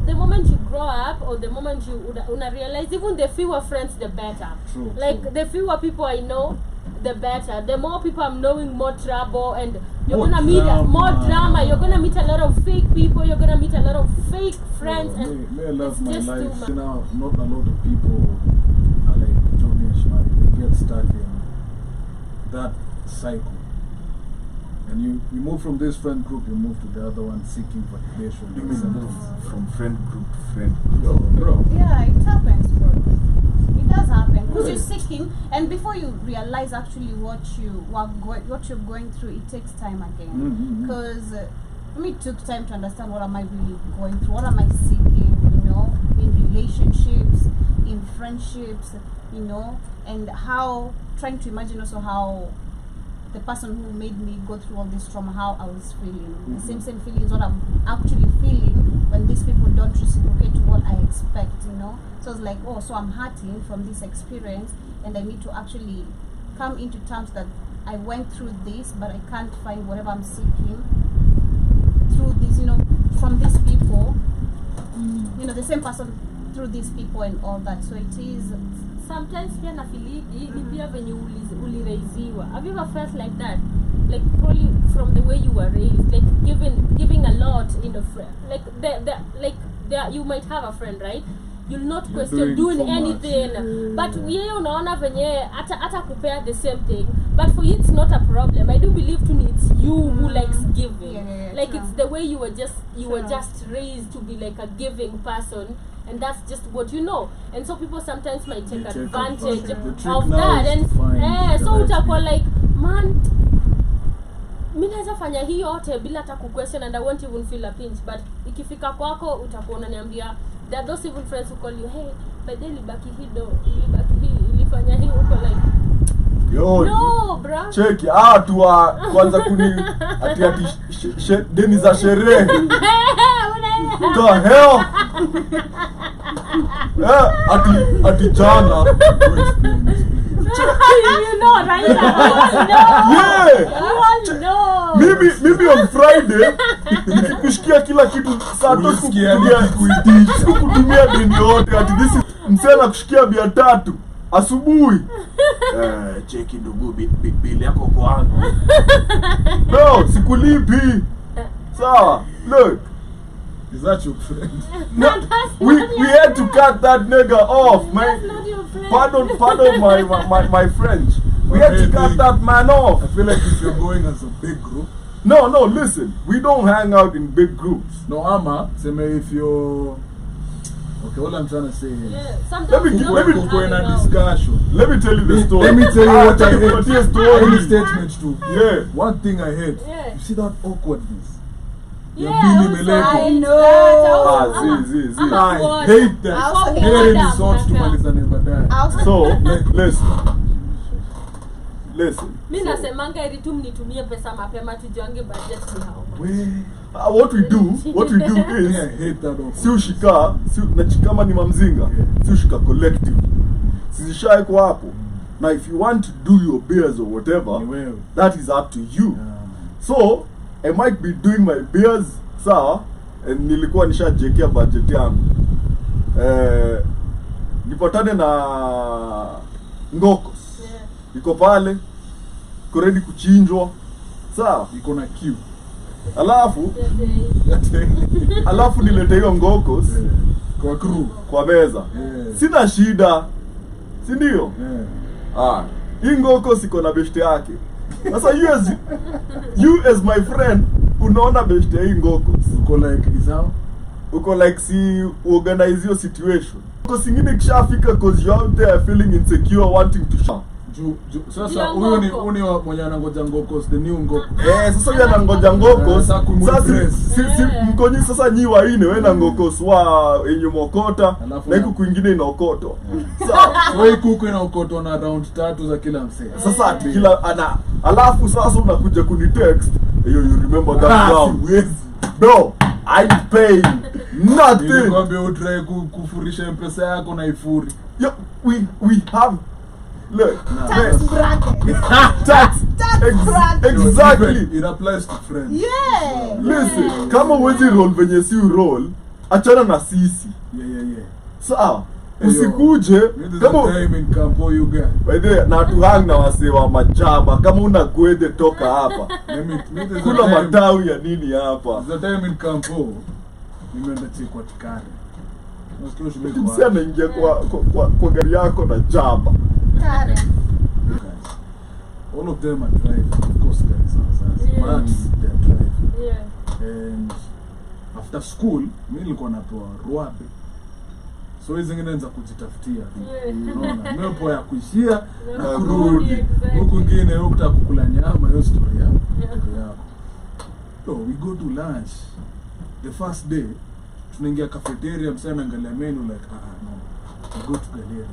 the moment you grow up, or the moment you una realize, even the fewer friends, the better. True, like true. the fewer people I know, the better. The more people I'm knowing, more trouble, and you're More gonna meet more drama. drama. You're gonna meet a lot of fake people. You're gonna meet a lot of fake friends, and May I love it's my just too life. much. You know, not a lot of people are like Johnny and Shmari. They get stuck in that cycle. And you move from this friend group, you move to the other one seeking validation. You mean move from friend group to friend Yo, bro. Yeah, it happens, bro. It does happen because you're seeking, and before you realize actually what you're going through, it takes time again. Because me took time to understand what am I really going through, what am I seeking, you know, in relationships, in friendships, you know, and how trying to imagine also how the person who made me go through all this trauma, how I was feeling. The same feelings what I'm actually feeling when these people don't reciprocate to what I expect, you know. So it's like, oh, so I'm hurting from this experience, and I need to actually come into terms that I went through this, but I can't find whatever I'm seeking through this, you know, from these people. You know, the same person through these people and all that. So it is. Sometimes pia na filigi ni pia venye uliraiziwa. Have you ever felt like that? Like probably from the way you were raised, like giving a lot in a friend. Like you might have a friend, right? You'll not question doing so anything, but yeye unaona venye hata kupea the same thing. But for you it's not a problem. I do believe to me it's you who likes giving. Yeah, like true. it's the way you were just raised to be like a giving person. And that's just what you know, and so people sometimes might take advantage of that, and so utakuwa like, man, mimi naweza fanya hii yote bila hata kuquestion, and I won't even feel a pinch. But ikifika kwako utakuwa unaniambia, there are those even friends who call you, hey, by the libaki hido, libaki hii, ilifanya hii, uko like, Yo, no bro, cheki kwanza kuni ati deni za sherehe. The hell? Ati jana. you know, right? Yeah. Mimi on Friday nikikushikia kila kitu saa tu kutumia deni yote ati this msela kushikia 300 asubuhi. Cheki ndugu bili yako kwangu. No, sikulipi. Sawa. Look. Is that your friend? No, we had to cut that nigga off, man. That's not your friend. Pardon my French. We had to cut that man off. I feel like if you're going as a big group. No, listen. We don't hang out in big groups. No, Ama, if you're... Okay, all I'm trying to say is... Yeah, sometimes Let me go in a discussion. Let me tell you the story. Let me tell you what I hate. Any Any statement too. Yeah. One thing I hate. Yeah. You see that awkwardness? Yeah, You're being I I know. See. I hate that. I also hate Hearing that. results to Malisa never die. So, listen. Mimi nasemanga ili tu mnitumie pesa mapema tujange budget ni hao. What we do is I hate that also. si ushika kama ni mamzinga, si ushika collective. Sizishai kwa hapo. Now if you want to do your beers or whatever, that is up to you. So I might be doing my beers, sawa, and nilikuwa nishajekea budget yangu. Nipatane na ngokos. Iko pale, iko ready kuchinjwa. Sawa, iko na queue. Alafu nilete hiyo ngokos kwa crew, kwa meza. Sina shida. Si ndio? Hii ngokos iko na beshte yake. Sasa you as my friend unaona beshte hii ngokos. Uko like si organize your situation. Because ingine kishafika cause you out there feeling insecure wanting to shout. Sasa huyo ni mwenye anangoja ngokos, the new ngokos. Sasa yeye anangoja ngokos. Sasa mkonyi sasa nyi waine wewe na ngokos wa yenye mokota na huko kwingine inaokotwa. Sasa wewe kuku inaokotwa na round 3 za kila msee. Sasa kila alafu sasa unakuja kuni text, you remember that round. Bro, I pay nothing. Nilikwambia utry kufurisha mpesa yako na ifuri. Yo, we have look, tax bracket. Tax bracket. Exactly. It applies to friends. Yeah. Listen, kama wezi roll venye si roll, achana na sisi. Yeah. Sawa. Usikuje kama time in campo you guys. By the way, na tuhang na wase wa majaba kama una gwede toka hapa. Kuna matawi ya nini hapa? The time in campo nimeenda chekwa tikari. Nasikia shule kwa. Msia anaingia kwa gari yako na jaba. Kare. All of them are driving, of course guys. But they're driving. Yeah. And after school, mimi nilikuwa napewa ruabe. So hizo zingine za kujitafutia. Unaona, mmepo ya kuishia na kurudi. Huko ngine huko utakukula nyama hiyo story yako. So we go to lunch. The first day, tunaingia cafeteria, msana angalia menu like no. We go to gallery.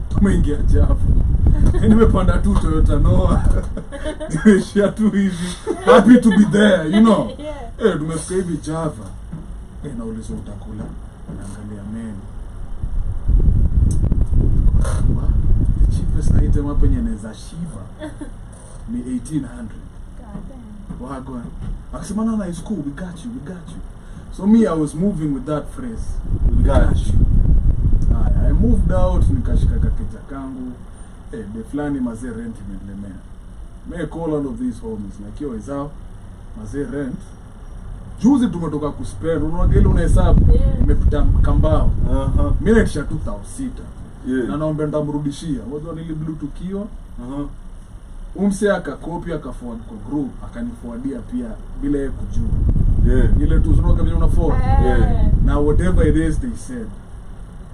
Tumeingia chafu. Nimepanda tu Toyota Noah. Nimeshia tu hivi. Happy to be there, you know. Tumefika hivi Java. Nauliza utakula. Naangalia menu. The cheapest item hapa yenye naweza shiva ni 1800. Wagwan. Akisema na it's cool, we got you. So me, I was moving with that phrase. We got you. I moved out, nikashika kakeja kangu. The flani maze rent imelemea. May call all of these homies like yo izao maze rent. Juzi tumetoka kuspend, unaona ile unahesabu imepita kambao. Mimi natisha 2600. Na naomba ndamrudishia. Watu niliblue umse akakopi akaforward kwa group akaniforwardia pia bila yeye kujua. Ile tu unaona kama una forward. Now whatever it is they said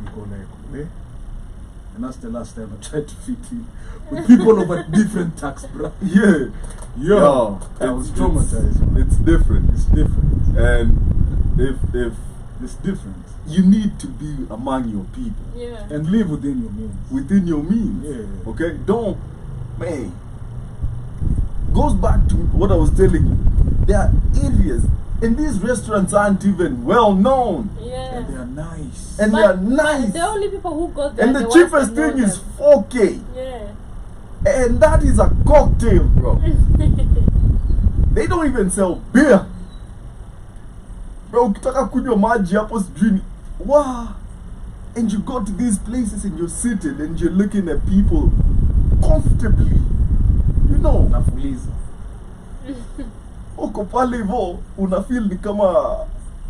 niko like and that's the last time I tried to fit in with people of a different tax bracket. Yo, I was traumatized. It's different. And if it's different, you need to be among your people. And live within your means. Within your means. Okay? Don't, man. Goes back to what I was telling you. There are areas, and these restaurants aren't even well known. And they are nice. And they are nice. The only people who go there. And the cheapest thing is 4K. Yeah. And that is a cocktail, bro. They don't even sell beer. Bro, ukitaka kunywa maji hapo sijui. Wow. And you go to these places and you're sitting and you're looking at people comfortably. You know. Nafuliza. Uko pale hivyo, una feel ni kama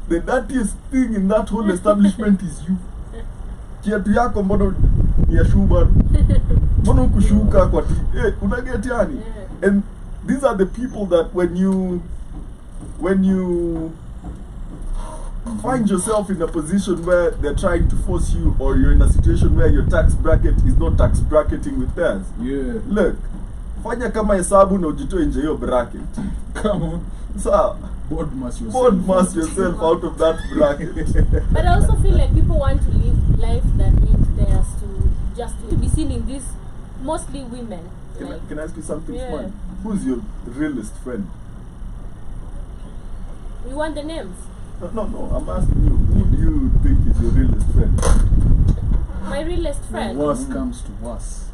the dirtiest thing in that whole establishment is you. Kiatu yako mbona ya Subaru. Mbona ukushuka kwa unaget yani. And these are the people that when you find yourself in a position where they're trying to force you, or you're in a situation where your tax bracket is not tax bracketing with theirs. Look, fanya kama hesabu na ujitoe nje hiyo bracket. Come on. So board mass yourself out of that bracket. But I also feel like people want to live life that needs theirs to be seen in this, mostly women. Can I ask you something fun? Who's your realest friend? You want the names? No, I'm asking you. Who do you think is your realest friend? My realest friend? When worse comes to worse.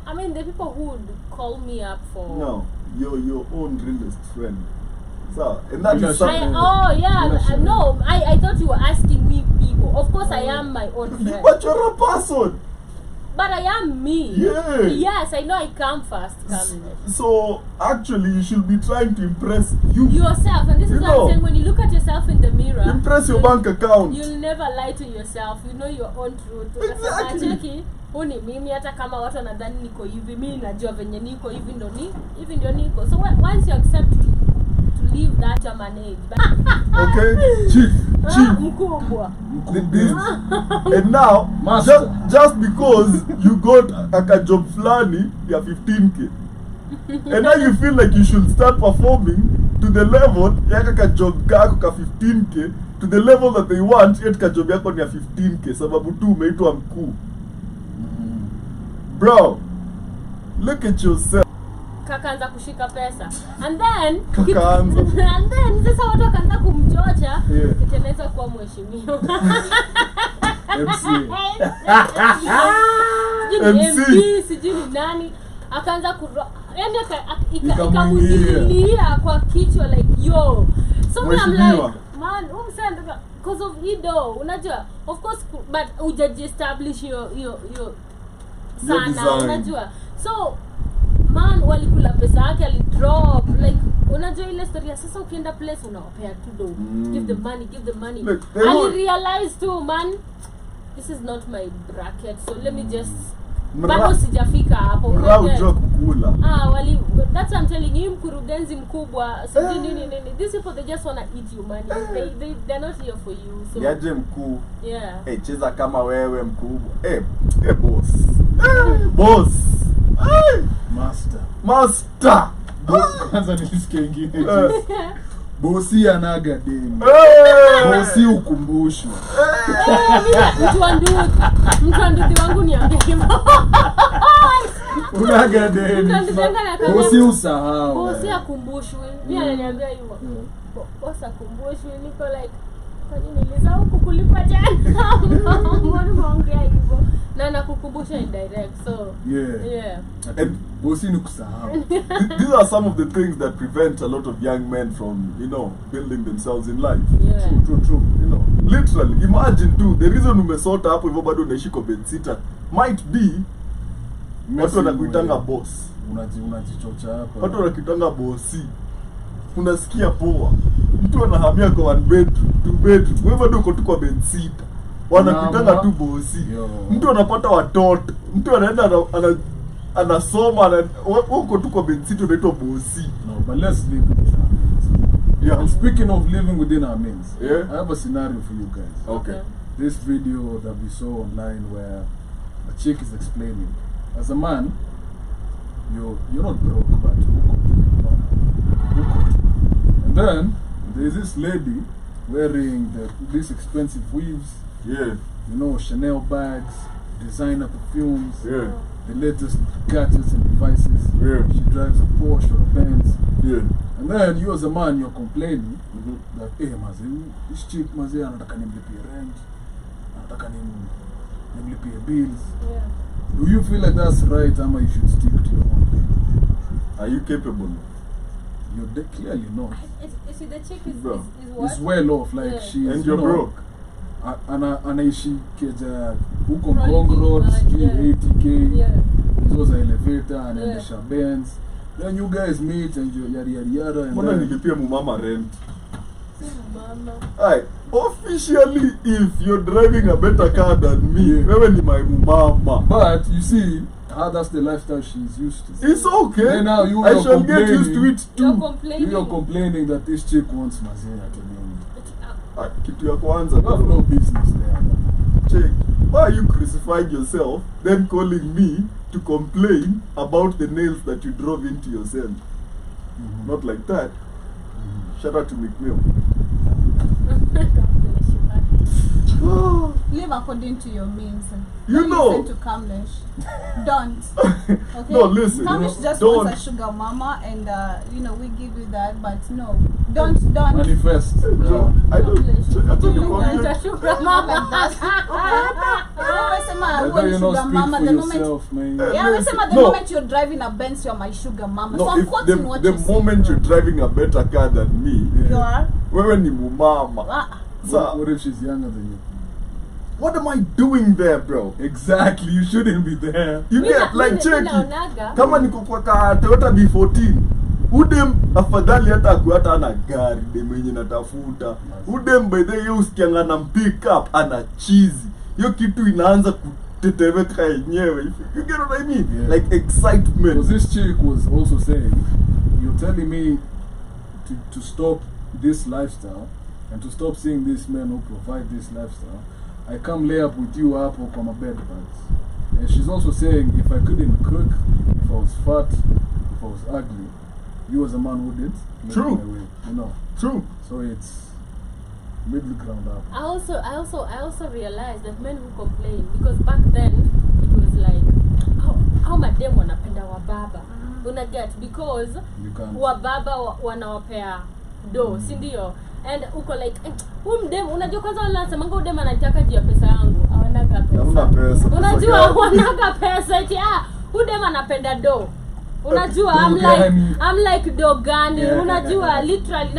I mean, the people who would call me up for... No, your own realest friend. So, and that is something... I thought you were asking me people. Of course, I am my own friend. But you're a person. But I am me. Yeah. Yes, I know I come first. So, actually, you should be trying to impress yourself. And this is what I'm saying. When you look at yourself in the mirror, impress your bank account. You'll never lie to yourself. You know your own truth. Exactly. Huni mimi hata kama watu wanadhani niko hivi, mimi najua venye niko hivi ndio niko. So once you accept to leave that manage. Okay, chief. Mkubwa. And now, just because you got a job flani ya 15K, and now you feel like you should start performing to the level ya job kako ka 15K, to the level that they want yet ka job yako ni ya 15K sababu tu umeitwa mkuu. Bro, look at yourself. Kakaanza kushika pesa. And then sasa watu wakaanza kumchocha, kiteneza kuwa mheshimiwa. MC sijui nani akaanza yani ikamuingilia kwa kichwa like yo. So I'm like, man, umsenda because of ido unajua of course but ujaji establish your sana design. unajua so man walikula pesa yake alidrop like unajua ile story ya sasa ukienda place unawapea tu do give the money Look, I realized too man this is not my bracket so let me just bado sijafika hapo unajua kukula wali that's I'm telling you mkurugenzi mkubwa so nini these people they just wanna eat your money they're not here for you so yaje mkuu yeah cheza kama wewe mkubwa boss master Kwanza nilisikia ingine bosi anaga deni bosi ukumbushwa mtu anduthi wangu niambia hivyo unaga deni bosi usahau bosi akumbushwe mimi ananiambia hivyo bosi akumbushwe niko like kwa nini nilisahau kukulipa jana mbona unaongea hivyo na nakukumbusha indirect so yeah. And bosi ni kusahau. These are some of the things that prevent a lot of young men from building themselves in life. Yeah. True. Literally imagine too the reason umesota hapo hivyo bado unaishi kwa bedsitter might be watu wanakuitanga boss. Unajichocha hapa. Watu wanakuitanga bossi. Unasikia poa. Mtu anahamia kwa 1 bedroom, 2 bedroom. Wewe bado uko tu kwa bedsitter. Wanakuitanga tu bossi. Mtu anapata watoto. Mtu anaenda anasoma uko tu kwa bedsitter unaitwa bossi. No, but let's live within our means. Yeah. And speaking of living within our means, Yeah. I have a scenario for you guys. Okay. This video that we saw online where a chick is explaining, as a man, you're not broke, but and then there's this lady wearing these expensive weaves, Yeah. Chanel bags, designer perfumes, Yeah. the latest gadgets and devices. Yeah. She drives a Porsche or a Benz. Yeah. And then you as a man, you're complaining Mm-hmm. that, this chick maze anataka nimlipie rent, anataka nimlipie bills. Yeah. Do you feel like that's right, or you should stick to your own thing? Are you capable? You're clearly not. Is the chick is Bro. what? It's well off, like Yeah. she's, And you're broke. Anaishi keja huko Rolling Ngong Road, in, street yeah. 80k. Yeah. This was an elevator and then Yeah. the Benz. Then you guys meet and you yada and Mbona then nilipia mumama rent? Mama. Alright, officially if you're driving a better car than me, Yeah. wewe ni my mama. but you see how that's the lifestyle she's used to. It's okay. Then now I you're shall get used to it You're too. complaining. You're complaining that this chick wants mazina to name. Kitu ya kwanza. You have no business there. Check. Why are you crucifying yourself then calling me to complain about the nails that you drove into yourself? Not like that. Shout out to McMill. Live according to your means. You Don't know. listen to Kamlesh. Don't. Okay. No, listen. Kamlesh just Don't. wants a sugar mama, and we give you that. But no, don't. Manifest. Bro, I don't. I don't You want want a sugar mama. Whether you not speak mama, for the moment. yourself, man. Yeah, the No. moment you're driving a Benz, you're my sugar mama. so No, I'm if quoting what the you say, moment bro. you're driving a better car than me, You are. wewe ni mumama. What if she's younger than you? What am I doing there, bro? Exactly, you shouldn't be there. You get like Mimi check. naonaga. Kama niko kwa ka Toyota B14, udem afadhali hata akuata ana gari dem yenye natafuta. Udem by the way usikianga na pick up ana cheesy. Hiyo kitu inaanza kutetemeka yenyewe. You get what I mean? Yeah. Like excitement. Because this chick was also saying, you're telling me to stop this lifestyle and to stop seeing these men who provide this lifestyle. I come lay up with you up on my bed bugs. And she's also saying, if I couldn't cook, if I was fat, if I was ugly, you as a man wouldn't. True. True. So it's middle ground up. I also realized that men who complain, because back then it was like how madem wanapenda wababa. Una get, because You can't. wababa wanawapea do, si ndio? And uko like mdem unajua kwanza wanasemanga udem anataka jia pesa yangu. Hawanaga Hamna pesa. pesa. Unajua Pesa gani? wanaga pesa eti udem anapenda do. Unajua Dogani. I'm like dogani. Yeah. Unajua literally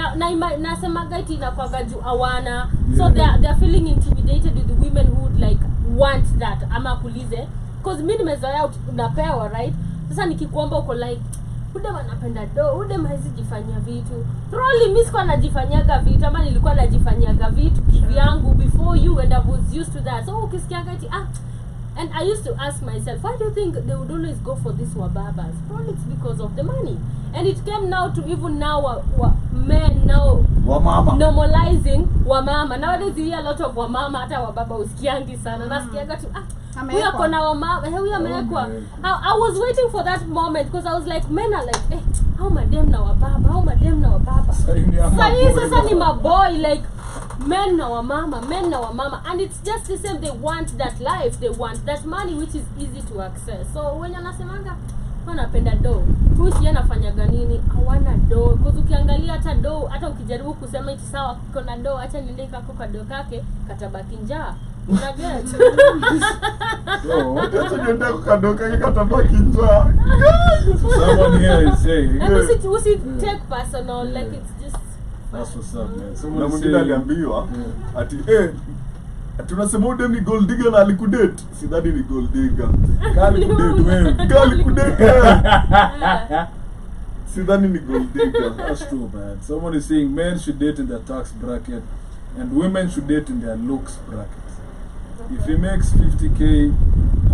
nasemaga eti inakwaga juu awana So they're feeling intimidated with the women who would like want that ama kulize because mimi nimezoea unapewa right. Sasa nikikuomba uko like ude wanapenda do ude hawezi jifanyia vitu. Probably mimi sikuwa najifanyaga vitu ama nilikuwa najifanyaga vitu kivyangu before you and I was used to that. So ukisikianga eti and I used to ask myself, why do you think they would always go for this wababas? Probably it's because of the money. And it came now to even now men now Wamama. normalizing wamama. Nowadays you hear a lot of wamama hata wababa usikiangi sana. Nasikiaga tu huyo kona wamama, huyo amewekwa. I was waiting for that moment because I was like, men are like, how madem na wababa. Sasa ni maboy like men na wamama and it's just the same. They want that life, they want that money which is easy to access. So when anasemanga wanapenda do, huyu anafanyaga nini? Hawana do because ukiangalia hata do, hata ukijaribu kusema iti sawa kuna do, acha niende kwa do kake katabaki njaa. Unaget? Acha niende kwa do kake katabaki njaa. Someone here is saying, and usi take personal like it's just that's what's up, man. Na Someone is mwingine aliambiwa ati tunasema ude ni gold digger na alikudate. Sidhani ni gold digger. Kali kudate wewe. Kali kudate. Sidhani ni gold digger. That's true, man. Someone is saying men should date in their tax bracket and women should date in their looks bracket. If he makes 50K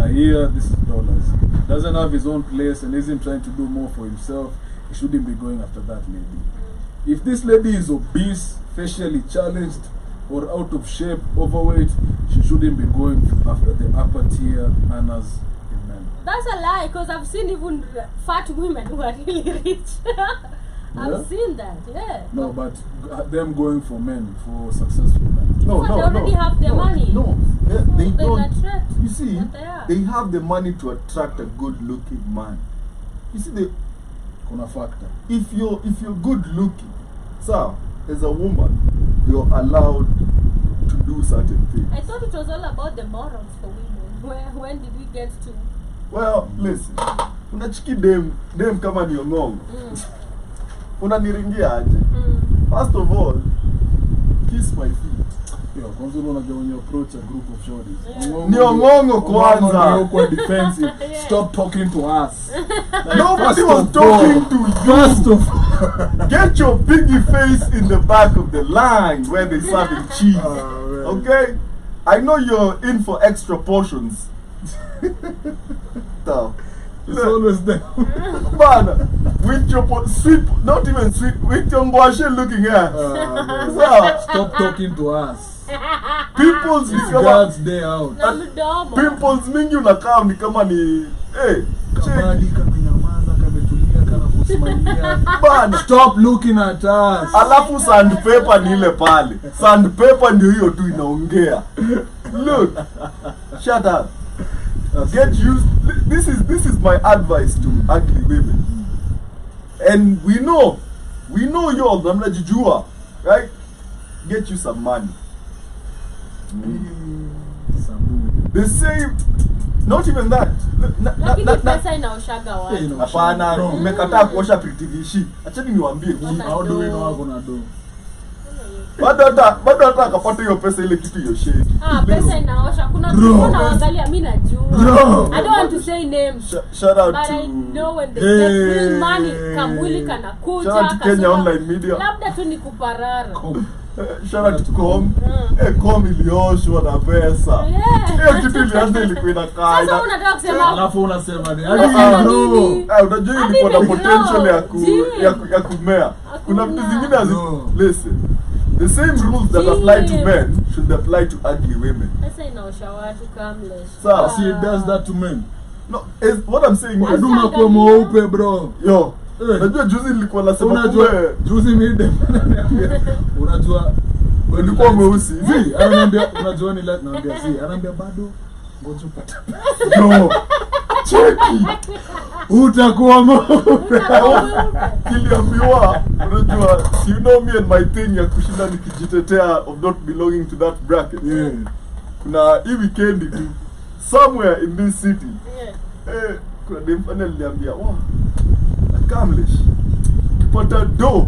a year, this is dollars. Doesn't have his own place and isn't trying to do more for himself, he shouldn't be going after that lady. If this lady is obese, facially challenged, or out of shape, overweight, she shouldn't be going after the upper tier earners in men. That's a lie because I've seen even fat women who are really rich. I've seen that, yeah. No, but them going for men, for successful men. No, They already have the money. No, they They don't. attract You see, what they are. they have the money to attract a good-looking man. You see, Kuna factor. if you're good-looking, sir, as a woman, you're allowed to do certain things. I thought it was all about the morals for women. When did we get to? Well, listen, unachiki dem kama ni ongong. Unaniringia aje? First of all, kiss my feet. Yo, kwanza unajua when you approach a group of shorties. Ni ongongo kwanza. Ndio kwa defensive. Stop talking to us. Nobody was talking to you. First of all, Get your piggy face in the back of the line where they serving cheese. Okay? I know you're in for extra portions. So, it's always there. man, with your sweet, not even sweet, with your mbwashe looking ass. So, Stop talking to us. pimples ni It's kama God's day out. Na mdomo. pimples mingi unakaa ni kama ni Kamali kamenyamaza, kametulia, kana kusmailia. bana. Stop looking at us. Alafu sandpaper ni ile pale. Sandpaper ndio hiyo tu inaongea. Look. Shut up. Get used. This is my advice to ugly women. And we know y'all mnajijua, right? Get you some money. They say not even that. Lakini pesa inaoshaga watu. Hapana, nimekataa kuosha pritivishi. Acheni niwaambie. How do we know wako na do? Bado hata akapata hiyo pesa ile kitu hiyo shake. Pesa inaosha. Kuna Bro. mtu anaangalia mimi najua. Bro. I don't want to say names. Shout out But to I know when they get real money, kamwili kanakuja. Shout out to Kenya Online Media. Labda tu ni kuparara. Shout out to Com. Com ilioshwa na pesa. Hiyo kitu ilianza ilikuwa inakaa. Sasa unataka kusema Alafu unasema ni unasema no. nini? Unajua ilikuwa na potential ya kumea. Kuna vitu zingine No. listen. The same rules that apply to men should apply to ugly women. Pesa inaosha watu kamlesh. Sawa. See, it does that to men. No, what I'm saying is, Aduna kwa mweupe, bro. yo, unajua juzi nilikuwa nasema Unajua kumbe juzi mimi unajua ulikuwa mweusi. Zi, ananiambia unajua ni like naambia zi, ananiambia bado ngoja upate. No. Cheki. Utakuwa mweupe. Kiliambiwa, unajua, you know me and my thing ya kushinda nikijitetea of not belonging to that bracket. Yeah. Kuna hii weekend tu somewhere in this city. Yeah. Kuna dem fulani aliniambia, "Wow, Kamlesh, ukipata do,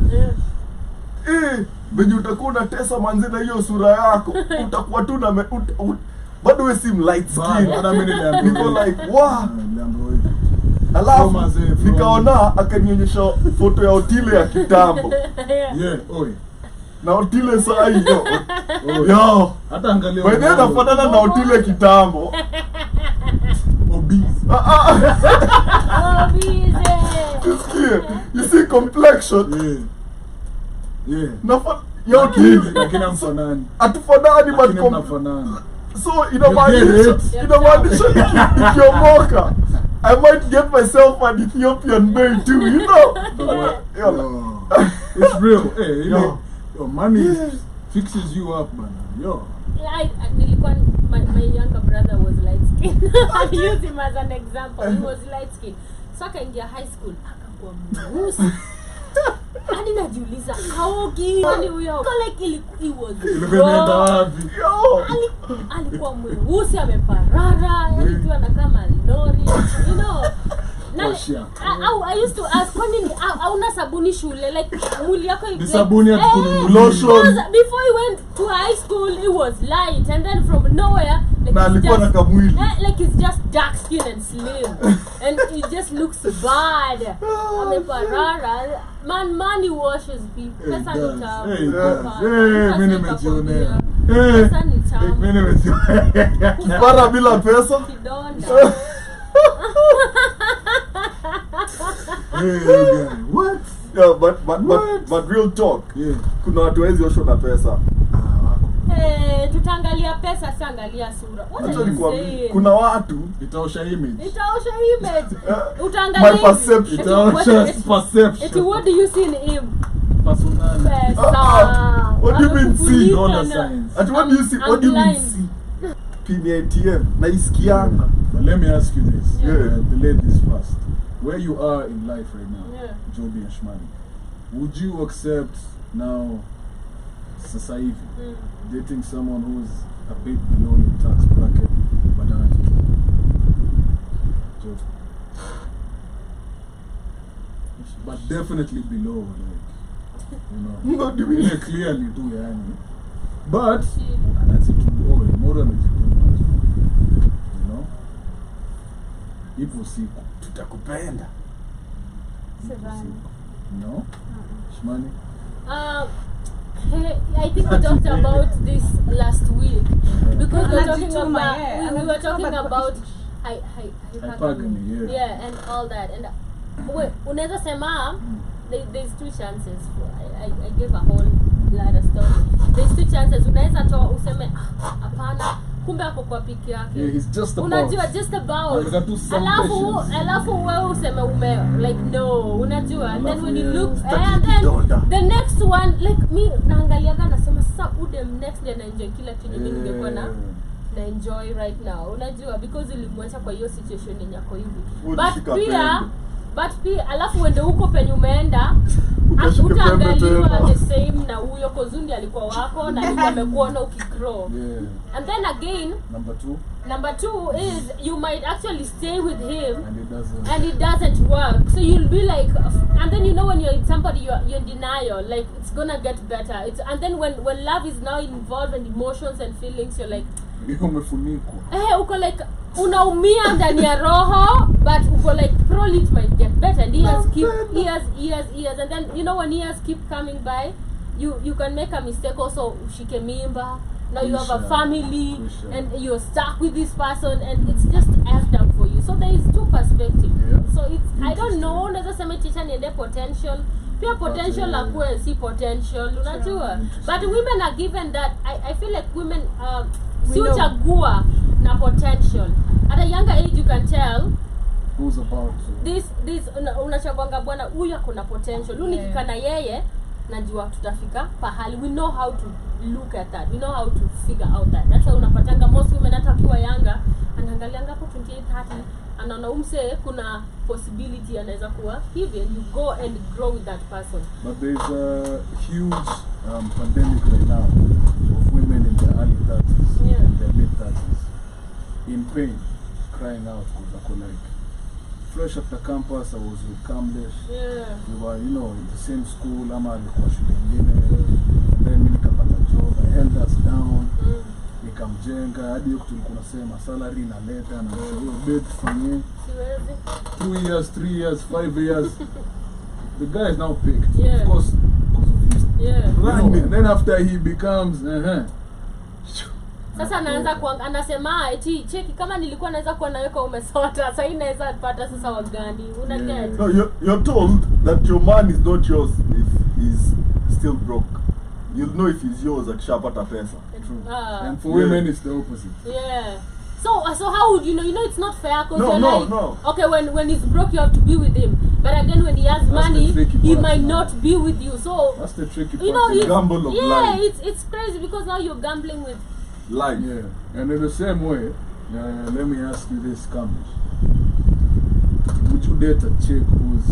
venye utakuwa unatesa manzi na hiyo sura yako utakuwa tu na bado wewe si light skin. Hata mimi niliambiwa. Niko like wow. Niliambiwa hivi. Alafu nikaona akanionyesha foto ya Otile ya kitambo. Yeah, oi. Na Otile saa hiyo. Yo. Hata angalia. Wewe unafanana na Otile kitambo. Obese. Obese. You see complexion? Yeah. Yeah. Ya Otile. Lakini mfanani. Atufanani but mnafanana. So inamaanisha nikiomoka I might get myself an Ethiopian babe too, you know. It's real. Hey, you know, your money fixes you up, man. Yo. My younger brother was light skinned. I use him as an example. He was light skinned. So akaingia high school akakuwa mweusi. Hadi najiuliza haogi kwani huyo like he was alikuwa mweusi ameparara alikuwa na kama lori, you know. I used to ask kwani hauna sabuni shule, like mwili yako ni sabuni ya lotion. Before he went to high school he was light and then from nowhere na alikuwa na kamwili like he's just dark skin and slim and he just looks bad. Ameparara man he washes people. Pesa ni tamu. Mimi nimejionea. Pesa ni tamu. Mimi nimejionea. Para bila pesa kidonda. What? Yeah, but real talk. Yeah. Kuna watu wezi osho na pesa. Tutaangalia pesa, siangalia sura. Kuna watu itaosha image. Utaangalia my perception. Perception. What do you see in him? Personality. Pesa. What do you mean see? Dollar signs. What do you see? What do you mean see? Pini ATM na isikianga. But let me ask you this. Yeah. The ladies first. Where you are in life right now, yeah. Joby and Shmani, would you accept now society dating someone who's a bit below your tax bracket, but not Joby? But definitely below, like, you know. What do you mean? Clearly do, yani. But that's it too. Morally too, you know. Ipo siku tutakupenda. No? Shmani? I think we talked about this last week because we were talking about hypergamy, yeah, and all that. And unaweza sema there's two chances. I gave a whole lot of story. There's two chances. Unaweza toa useme hapana, kumbe ako kwa piki yake. Yeah, he's just about. Unajua just about. Alafu wewe useme like no, unajua. And then when you look and then the next one like me naangaliaga nasema sasa udem next day na enjoy kila kitu ningekuwa na enjoy right now. Unajua because ulimwacha kwa hiyo situation yenye yako hivi. But pia alafu uende huko penye umeenda utaangaliwa the same na huyo kozundi alikuwa wako na alikuwa amekuona ukigrow. And then again number two is you might actually stay with him and it doesn't work, so you'll be like, and then you know when you're with somebody you're in denial, like it's gonna get better. And then when love is now involved and emotions and feelings, you're like uko like unaumia ndani ya roho, but uko like probably it might get better. And years and then you know when years keep coming by you can make a mistake also ushike mimba. Now you have a family and you're stuck with this person and it's just effed up for you. So there is two perspectives. So it's I don't know, unaweza sema teacher niende potential. Pure potential akwe si potential, unajua. But women are given that. I feel like women si uchagua na potential. At a younger age you can tell who's about this unachagwanga bwana huyu akona potential. Huyu nikikana yeye najua tutafika pahali. We know how to look at that. We know how to figure out that. That's why unapatanga most women hata akiwa younger anaangalianga hapo 28 30 anaona umse kuna possibility anaweza kuwa hivi and you go and grow with that person. But there's a huge pandemic right now of women in their early 30s and their mid 30s in pain, crying out because I could like fresh after campus, I was with Kamlesh. Yeah. We were, you know, in the same school. Ama alikuwa shule nyingine. held us down. Nikamjenga hadi hiyo tulikuwa tunasema salary inaleta na hiyo bet tufanye 2 years, 3 years, 5 years. The guy is now picked, Yeah. of course, because of his. Yeah. You know, and then after he becomes, Sasa anaanza anasema eti cheki kama nilikuwa naweza kuwa naweka umesota sasa hii naweza pata sasa wagani una get. No, you're told that your man is not yours if he's still broke. You'll know if he's yours akishapata pesa. True. Ah. And for women, it's the opposite. Yeah. So how would you know? You know it's not fair because No, you're no, like, no. okay, when he's broke, you have to be with him. But again, when he has That's money, the tricky he part. might not be with you. So That's the tricky part. you know, yeah. it's, Gamble of yeah, life. it's crazy because now you're gambling with. Life. Yeah, and in the same way, let me ask you this, Kamish. Would you date a chick who's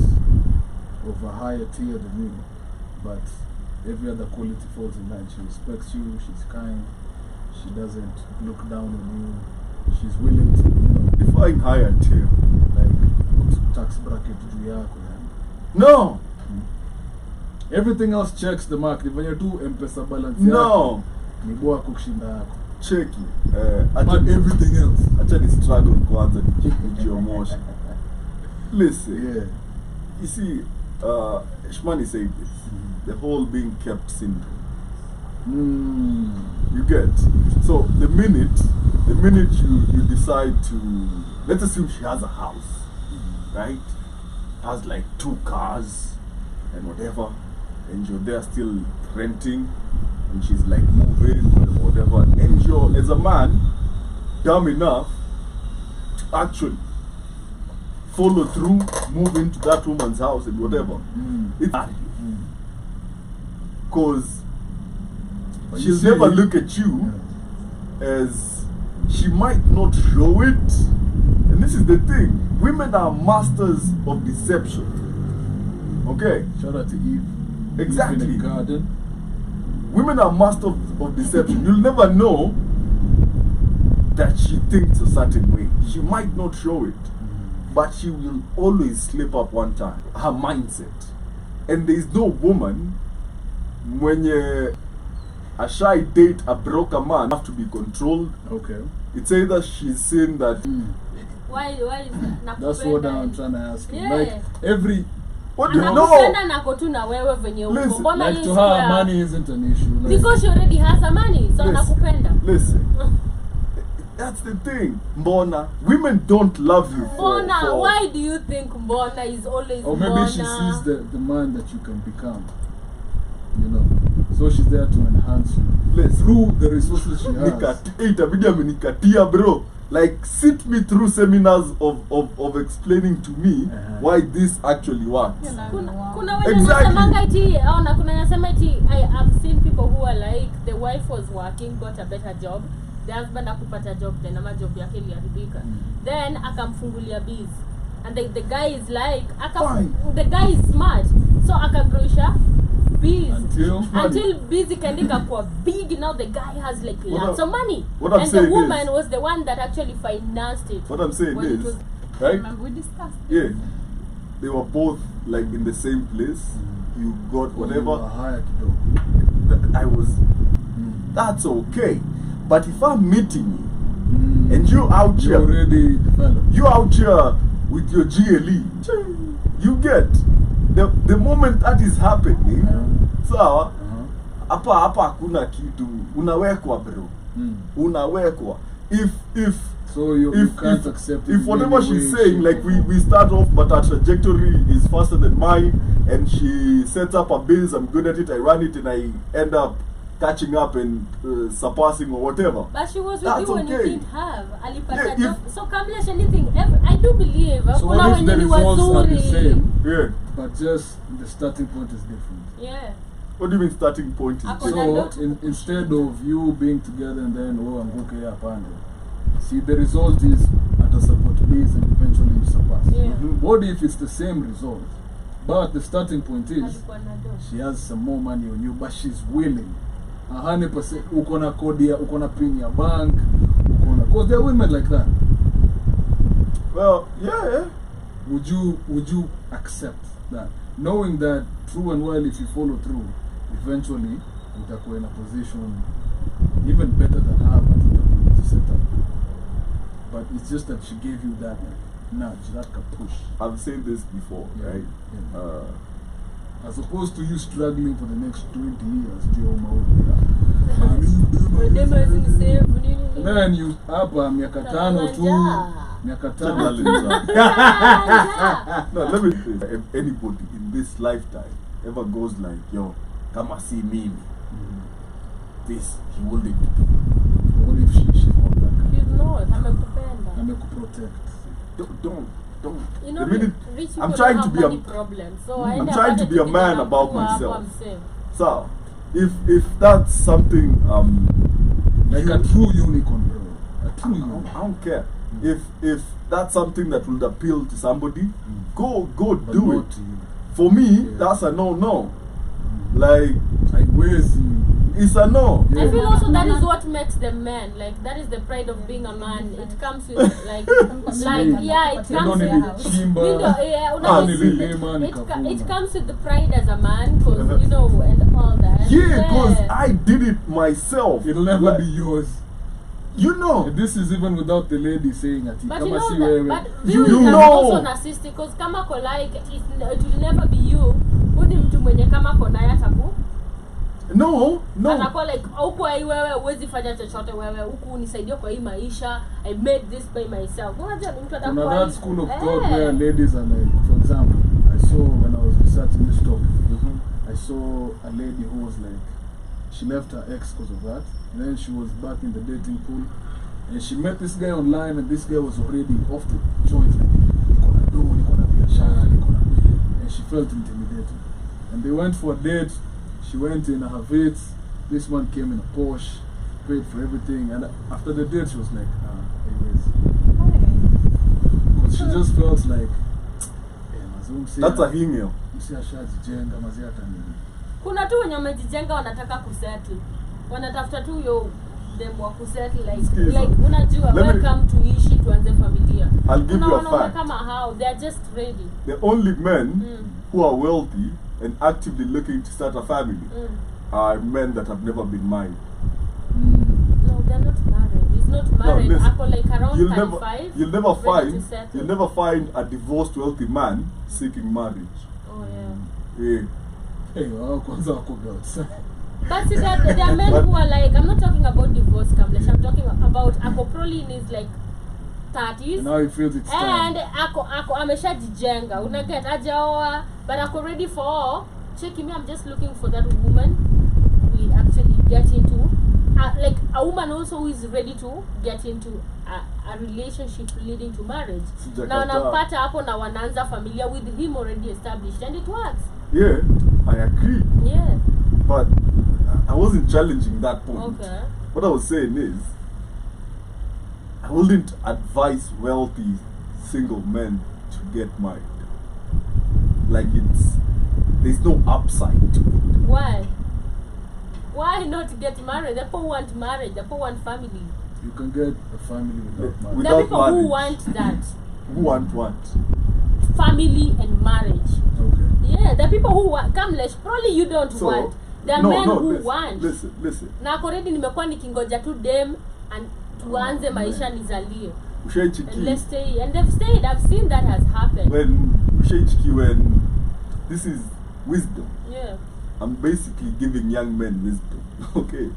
of a higher tier than you, but every other quality falls in line? She respects you, she's kind, she doesn't look down on you, she's willing to, you know, Define higher tier. like tax bracket juu yako, yani. No. Everything else checks the mark. If you're too M-Pesa balance No. ni boa kushinda yako. Cheki. But everything else. Acha ni struggle kwanza nijiomosha. Listen. Yeah. You see, Shmani said this. The whole being kept syndrome. You get. So the minute you decide to, let's assume she has a house, right? Has like 2 cars and whatever, and you're there still renting, and she's like moving or whatever, and you're, as a man, dumb enough to actually follow through, move into that woman's house and whatever. It's hard. Because But you she'll see- never look at you as, she might not show it. And this is the thing, women are masters of deception. Okay? Shout out to Eve. Exactly. Eve in the garden. Women are masters of deception. You'll never know that she thinks a certain way. She might not show it, but she will always slip up one time. Her mindset. And there is no woman when a shy date a broker man have to be controlled. Okay. It's either she's saying that Why is that? That's what I'm trying to ask you. Yeah. Like every, what do you Anakupenda know? nako tu na wewe venye uko. Listen, Mbona like hii to her, square? money isn't an issue. Like, Because she already has her money, so Listen. anakupenda. Listen. That's the thing. Mbona, women don't love you for, Mbona, for why do you think Mbona is always or maybe Mbona? she sees the man that you can become. You know, so she's there to enhance you Listen. through the resources she has. Itabidi amenikatia bro. Like sit me through seminars of explaining to me why this actually works. Kuna wenye Exactly. nasemanga iti ona kuna nasema iti I've seen people who are like the wife was working, got a better job, the husband akupata job then ama job yake iliharibika, then akamfungulia biz and the guy is like Fine. the guy is smart so akagroisha biz Until biz ikaandika kwa big. Now the guy has like What lots I'm- of money what I'm and the saying woman is- was the one that actually financed it. What I'm saying when it is, was, right? Remember we discussed. Yeah. They were both like in the same place. You got whatever. higher kidogo. I was. That's okay. But if I'm meeting you and you out You here, already developed. you out here with your GLE, you get the moment that is happening. Sawa, hapa hakuna kitu, unawekwa bro, unawekwa. If So you can't accept it if in whatever any she's way, saying, like we start off, but her trajectory is faster than mine, and she sets up her bills, I'm good at it, I run it, and I end up catching up and surpassing or whatever. but she was with That's you when you okay. didn't have alipata Yeah, job. So Kamlesh anything I do believe So kuna what if wenye the ni results are the wazuri. same, Yeah. but just the starting point is different? Yeah. What do you mean starting point is Ako different? na So instead of you being together and then anguke hapana, see the result is at a support base and eventually you surpass. Yeah. What if it's the same result, but the starting point is Alikuwa na do. she has some more money on you, but she's willing 100%. Uko na kodi, uko na pin ya bank, uko na, because there are women like that. Well, yeah. Would you accept that, knowing that true and well if you follow through, eventually utakuwa in a position even better than her, but with the setup. But it's just that she gave you that nudge, that push. I've said this before, Yeah. right? As opposed to you struggling for the next 20 years, and then you hapa miaka tano tu, miaka tano tu. No, let me say, if anybody in this lifetime ever goes like, yo, kama si mimi, this, he will live. What if she's not that kind? He's not. Amekupenda. Amekuprotect. Don't. You know, The minute rich people I'm trying don't to have be a money problems. So I'm trying to be a man about myself. myself. So, if that's something Like a true unicorn, bro. A true unicorn. I don't care. If that's something that will appeal to somebody, go But do not it. to you. For me, Yeah. that's a no. Like, Like, where's the... it's a no. Yeah. I feel also that is what makes them man. Like that is the pride of being a man. It comes with like yeah, it comes with it comes with the pride as a man, because you know, and all that. Yeah, because I did it myself. It'll never Like, be yours. You know. This is even without the lady saying that But come you see know where that, but You viewing is know. also narcissistic, because kama ko like it will never be you. Huni mtu mwenye kama kona yataku No. anakuwa like huku ai wewe huwezi fanya chochote wewe, huku unisaidie kwa hii maisha, I made this by myself. Unajua ni mtu kuna atakuwa that school of thought where ladies are like, for example, I saw when I was researching this topic, I saw a lady who was like, she left her ex because of that, and then she was back in the dating pool, and she met this guy online, and this guy was already off the joint, like, and she felt intimidated. And they went for a date. She went in her Vitz. This one came in a Porsche, paid for everything, and after the date she was like, anyways, because she just felt like, That's a hingeo. kuna tu wenye wamejijenga wanataka kusettle, wanatafuta tu yo dem wa kusettle like unajua welcome tuishi tuanze familia. I'll give you a Wanaume fact. kama hao, they are just ready. The only men who are wealthy and actively looking to start a family are men that have never been married. No, they're not married. He's not married. listen, Ako like around You'll 35. you'll never find a divorced wealthy man seeking marriage. Oh yeah. Yeah. Hey, kwanza wako outside. But see, there are men who are like, I'm not talking about divorce, Kamlesh. I'm talking about Ako probably in his like 30s. And now he feels it's time. And Ako ameshajijenga. Unaget ajaoa, but Ako ready for check me. I'm just looking for that woman we actually get into. Like a woman also who is ready to get into a relationship leading to marriage. Na wanampata hapo na wanaanza familia with him already established, and it works. Yeah, I agree. Yeah. But I wasn't challenging that point. Okay. What I was saying is, I wouldn't advise wealthy single men to get married. Like there's no upside to it. Why? Why not get married? The poor want marriage. The poor want family. You can get a family without marriage. There are Without people who marriage. want that. Who want what? Family and marriage. Okay. Yeah, the people who want. Kamlesh, probably you don't want. There are men who listen, want. Listen. Na already nimekuwa nikingoja tu dem and tuanze maisha nizalie. And let's Ushaichiki stay. And they've stayed. I've seen that has happened. when this is wisdom. Yeah. I'm basically giving young men wisdom. Okay.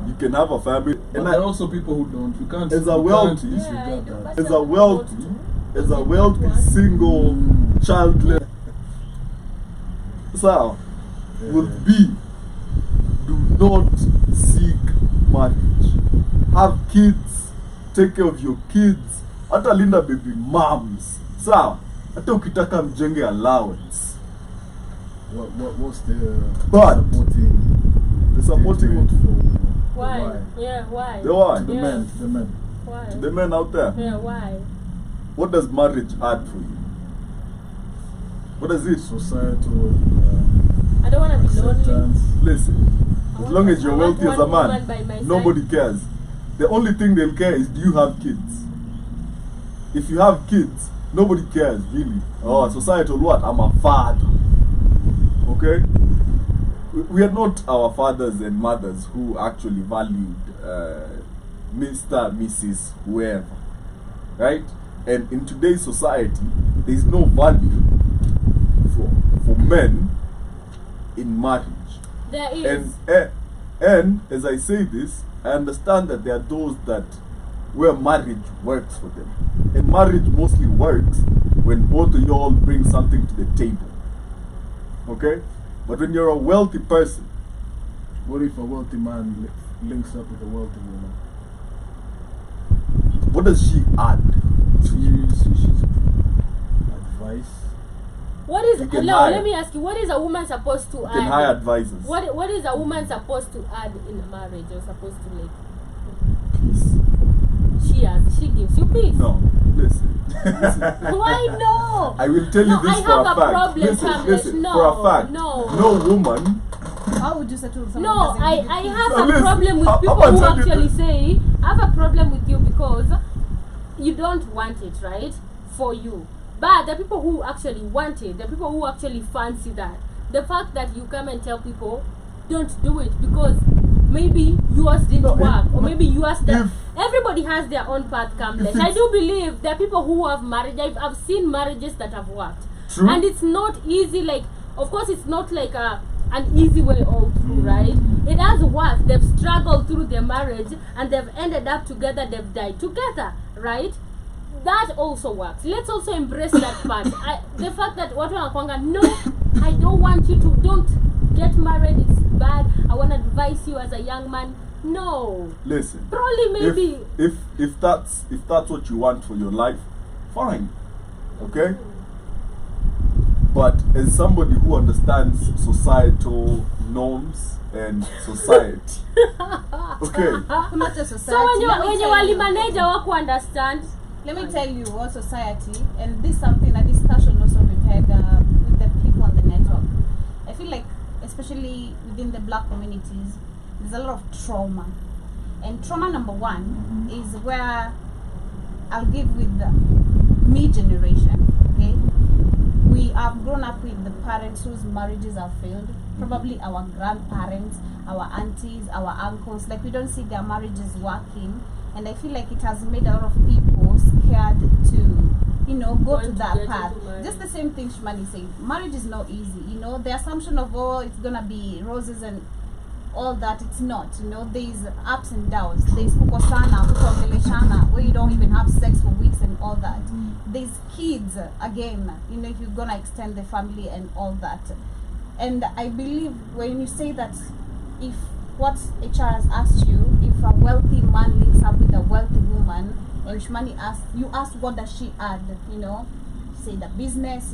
You can have a family, But and there are also people who don't. We can't. As a we wealthy- can't disregard Yeah, I do, that. but- as a wealthy single childless so will be, do not seek marriage. Have kids, take care of your kids, hata linda baby moms. Sawa, hata ukitaka mjenge allowance. What's the But supporting the supporting statement for Why? Yeah, why? the why? the Yeah. men, the men. Why? The men out there. Yeah, why? What does marriage add for you? What does it? Societal I don't want to be lonely. acceptance. Listen, I as long as you're want wealthy as a one woman by my man, side. nobody cares. The only thing they'll care is, do you have kids? If you have kids, nobody cares, really. Oh, societal what? I'm a father. Okay? we are not our fathers and mothers who actually valued Mr., Mrs., whoever, right? And in today's society, there is no value for men in marriage. There is. And as I say this, I understand that there are those that where marriage works for them, and marriage mostly works when both of y'all bring something to the table. Okay, but when you're a wealthy person, What if a wealthy man links up with a wealthy woman? what does she add? She's advice. What is You can no? hire. Let me ask you. What is a woman supposed to You add? can hire advisors. What is a woman supposed to add in a marriage? Or supposed to like? Peace. She gives you peace. No, listen. Why no? I will tell you No, this I for have a a fact. problem, Listen, Kamlesh. listen, No, for a fact. no. woman. How would you settle someone? No, who doesn't I give you peace? have No, a listen, problem with I'm people gonna who tell you actually this. say, I have a problem with you because you don't want it, right? For you. But the people who actually want it, the people who actually fancy that, the fact that you come and tell people, don't do it because maybe yours didn't No, work, if- or maybe yours did. if- Everybody has their own path, Kamlesh. If I it's- do believe there are people who have marriage. I've seen marriages that have worked. True. And it's not easy, like, of course, it's not like an easy way all through, right? It has worked. They've struggled through their marriage and they've ended up together, they've died together, right? That also works. Let's also embrace that part. The fact that watu wanakwanga, no, I don't want you to, don't get married, it's bad. I want to advise you as a young man. No. Listen. Probably maybe. If that's what you want for your life, fine. Okay? But as somebody who understands societal norms and society, okay, Not just So society. when you wali manager waku understand. Let me tell you what society, and this is something, a discussion also we've had with the people on the network. I feel like, especially within the black communities, there's a lot of trauma. And trauma number one is where I'll give with the me generation, okay? We have grown up with the parents whose marriages have failed, probably our grandparents, our aunties, our uncles, like we don't see their marriages working. And I feel like it has made a lot of people scared to, go Want to to that get path. into marriage. Just the same thing Shmani said. Marriage is not easy. The assumption of, oh, it's gonna be roses and all that, it's not. There's ups and downs. There's kukosana, kukongeleshana, where you don't even have sex for weeks and all that. There's kids, again, if you're gonna extend the family and all that. And I believe when you say that, if what HR has asked you, if a wealthy man links up with a wealthy woman, and Shmani asked, you asked what does she add, say the business,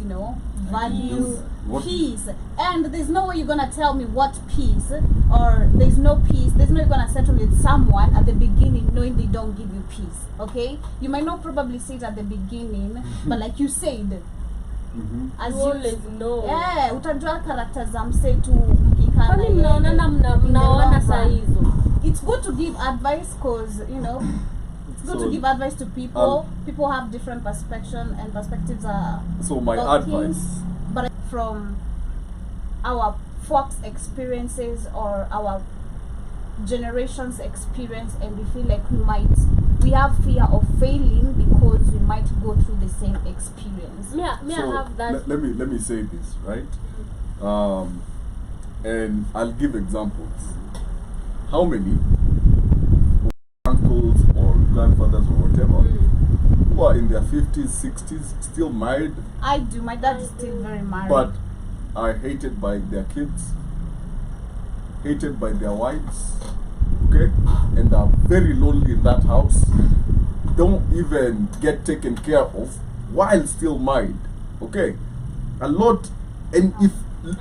value, What- peace. And there's no way you're gonna tell me what peace, or there's no peace, there's no way you're gonna settle with someone at the beginning knowing they don't give you peace, okay? You might not probably say it at the beginning, but like you said, as You always know. yeah, utajua character za mse tu mkikana Kwani yeye. mnaonana In the mnaona long saa run. hizo? It's good to give advice because it's good So, to give advice to people. People have different perspectives are so my about advice. things, but from our folks' experiences or our generation's experience, and we feel like we have fear of failing because we might go through the same experience. Me, I So have that. let me say this, right? And I'll give examples. How many uncles or grandfathers or whatever who are in their 50s, 60s, still married, I do. My dad is still very married. but are hated by their kids, hated by their wives, okay, and are very lonely in that house, don't even get taken care of while still married, okay? A lot, and if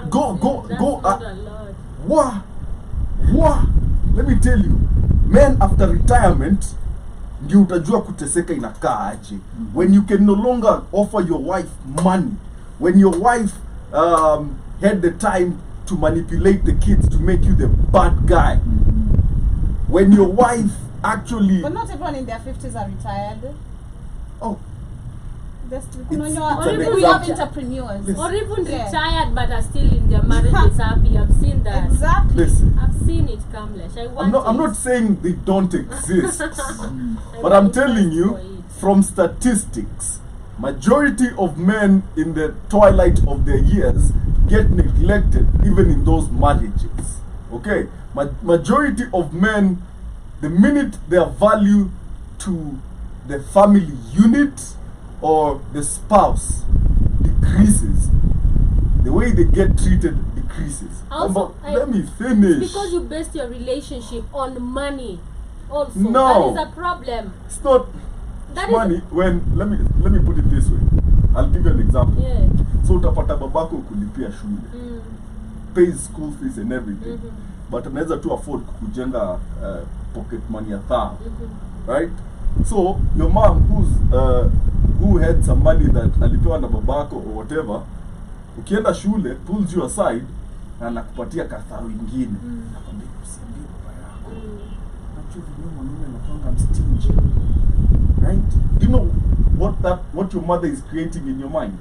go, That's not a lot. Wah, let me tell you, men after retirement, ndio utajua kuteseka inakaa aje. When you can no longer offer your wife money, when your wife had the time to manipulate the kids to make you the bad guy, when your wife actually, But not everyone in their 50s are retired. oh, We an have example. entrepreneurs. Or even Yeah. retired but are still in their marriages happy. I've seen that. Exactly. Listen, I've seen it, Kamlesh. I want I'm it. not saying they don't exist, I but I'm want telling it you for it. from statistics, majority of men in the twilight of their years get neglected even in those marriages. Okay, majority of men, the minute their value to the family unit or the spouse decreases, the way they get treated decreases. Also, Let me finish. Because you based your relationship on money. Also, No. that is a problem. It's not That money. When let me put it this way. I'll give you an example. Yeah. So utapata babako kulipia shule, Mm. pays school fees and everything, Mhm. but anaweza tu afford kujenga pocket money ya thao, Mhm. right? So your mom who had some money that alipewa na babako or whatever, ukienda shule pulls you aside na anakupatia kathao ingine. Nakwambia usiambie baba yako. Najua vile mwanaume anakuanga mstingy. Right? Do you know what your mother is creating in your mind?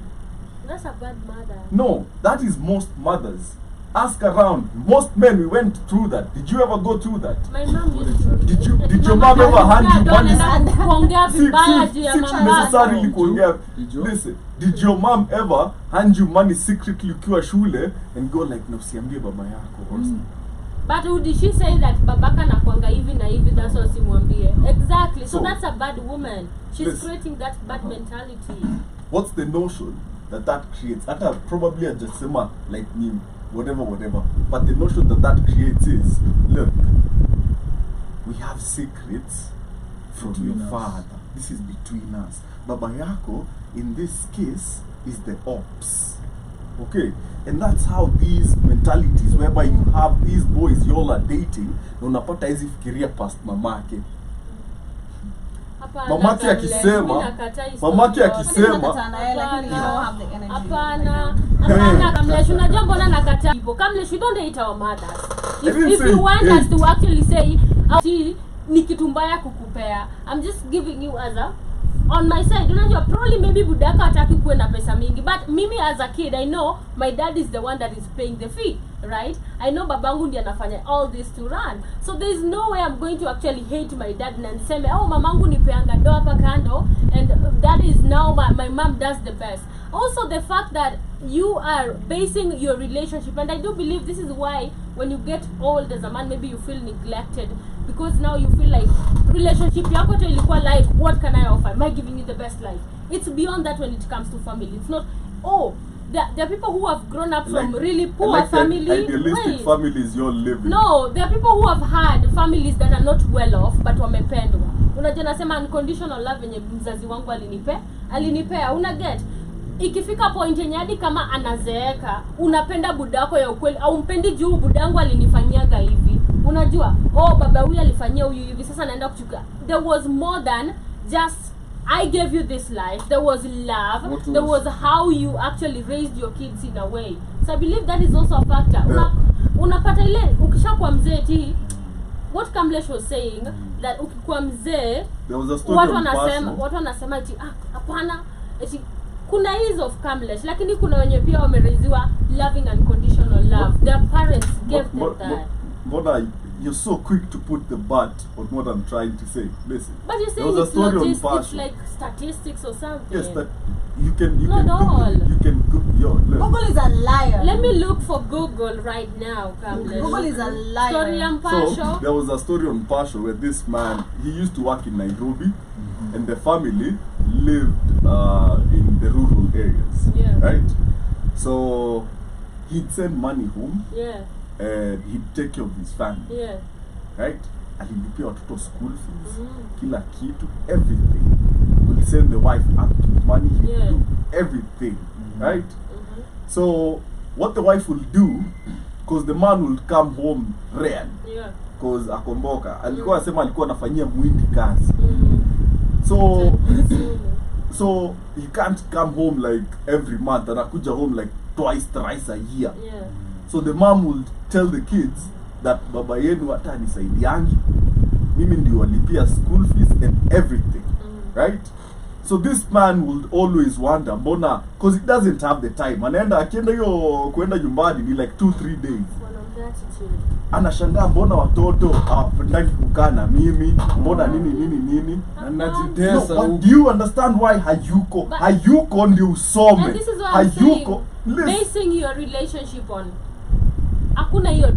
That's a bad mother. No, that is most mothers. Ask around. Most men, we went through that. Did you ever go through that? My mom used to. Did your mom ever hand you money? Kuongea vibaya juu ya Si mama. necessarily kuongea. Did you? Listen, did your mom ever hand you money secretly ukiwa shule and go like, no, usiambie baba yako or something? But who did she say that babaka nakwanga hivi na hivi, that's what simwambie? Exactly. So So, that's a bad woman. She's listen. creating that bad mentality. What's the notion that creates? Hata probably ajasema like ni whatever. But the notion that creates is, look, we have secrets from Between your us. father. This is between us. Baba yako, in this case, is the ops. Okay? And that's how these mentalities, whereby you have these boys you all are dating, na unapata hizi fikiria past mamake. Hapana, Mamake Kamlesh, akisema- mimi nakataa hizo mamake zote. akisema- Hapana, Kamlesh, unajua mbona nakataa hivyo? Kamlesh, we don't hate our mothers. didn't If say you want hate. us to actually say ati ni kitu mbaya kukupea, I'm just giving you as a on my side. Unajua probably maybe budaka hataki kuwe na pesa mingi, but mimi as a kid I know my dad is the one that is paying the fee, right? I know babangu ndiye anafanya all this to run, so there is no way I'm going to actually hate my dad na niseme oh mamangu nipeanga do hapa kando and that is now my mom does the best. Also the fact that you are basing your relationship, and I do believe this is why when you get old as a man maybe you feel neglected, because now you feel like relationship yako to ilikuwa like what can I offer, am I giving you the best life? It's beyond that when it comes to family. It's not there are people who have grown up from really poor like the family. idealistic Wait. families you're living. No, there are people who have had families that are not well off but wamependwa. Unajua nasema unconditional love yenye mzazi wangu alinipea, una get. Ikifika point yenye hadi kama anazeeka, unapenda budako ya ukweli au mpendi juu budangu alinifanyiaga hivi. Unajua, baba huyu alifanyia huyu hivi, sasa naenda kuchukua. There was more than just I gave you this life. There was love. There was how you actually raised your kids in a way. So I believe that is also a factor. Unapata ile ukishakuwa mzee ti what Kamlesh was saying that ukikuwa mzee There was a story watu wanasema eti hapana eti kuna ease of Kamlesh, lakini kuna wenye pia wamereziwa loving unconditional love. Their parents gave them that. Mbona you're so quick to put the but on what I'm trying to say? Listen. But you're there saying was a it's story not on just, it's Passion. like statistics or something. Yes, that you can Not all. you can look. Google is a liar. Let me look for Google right now, Kamlesh. Google is a liar. Story on So Pasho. there was a story on Pasho where this man, he used to work in Nairobi, and the family lived in the rural areas, Yeah. right? So he'd send money home Yeah, and he'd take care of his family, yeah. right? Alilipia watoto school fees, kila kitu, everything. Would send the wife up money, he'd Yeah. do everything, right? So what the wife will do, because the man will come home rare, Yeah. because akomboka alikuwa anasema alikuwa anafanyia mwindi kazi, Mm. so Really. so he can't come home like every month, anakuja home like thrice a year. Yeah. So the mom will tell the kids that baba yenu hata anisaidiangi, mimi ndio walipia school fees and everything, right? So this man will always wonder, mbona, because he doesn't have the time. Anaenda akienda hiyo kuenda nyumbani ni like 2-3 days. One of the attitude. Anashangaa mbona watoto hawapendaki kukaa na mimi, mbona nini. Na No, najitesa but huko. do you understand why hayuko ndio usome? And this is what I'm saying. Basing your relationship on hakuna hiyo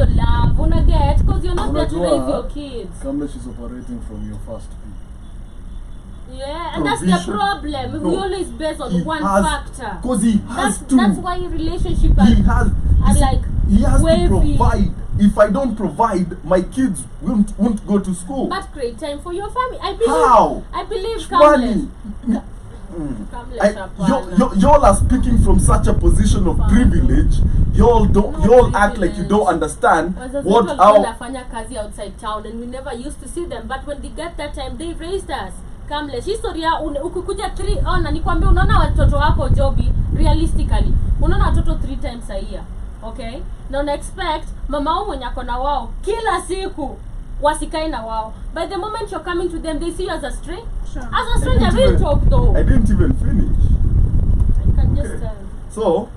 love, una get, because you're not there to raise your kids. Kamla, she's operating from your first peak. Yeah, and that's the Provision. problem. We always base on one factor. Because he has to. That's why relationship He has. are like He has to wavy. provide. If I don't provide, my kids won't go to school. But create time for your family. I believe. How? I believe Shwani. Y'all are speaking from such a position of privilege. Y'all act like you don't understand what our nafanya kazi outside town and we never used to see them, but when they get that time they raised us. Kamlesh, historia ukikuja 3 ona nikwambia, unaona watoto wako Jobi, realistically unaona watoto 3 times a year, okay? Na una expect mama wao mwenye ako na wao kila siku wasikae na wao. By the moment you're coming to them, they see you as a stranger. Sure. As a stranger, real talk though. I didn't even finish. I can just Okay. tell. So,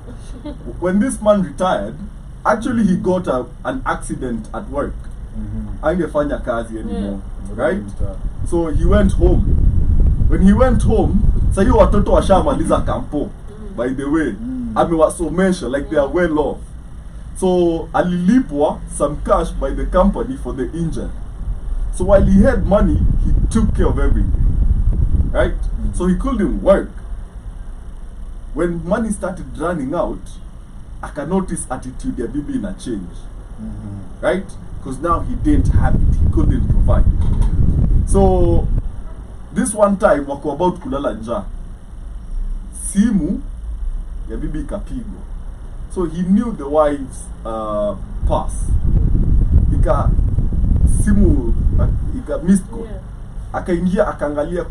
when this man retired, actually he got an accident at work. Angefanya kazi anymore, right? So he went home. When he went home, sahi watoto washamaliza kampo. By the way, amewasomesha like they are well off. So alilipwa some cash by the company for the injured. So while he had money, he took care of everything, right? So he couldn't work. When money started running out, I can notice attitude ya bibi ina change, right? Because now he didn't have it, he couldn't provide. So this one time wako about kulala njaa, simu ya bibi ikapigwa. So he knew the wife's pass. Simu ika missed call. Yeah. Akaingia akaangalia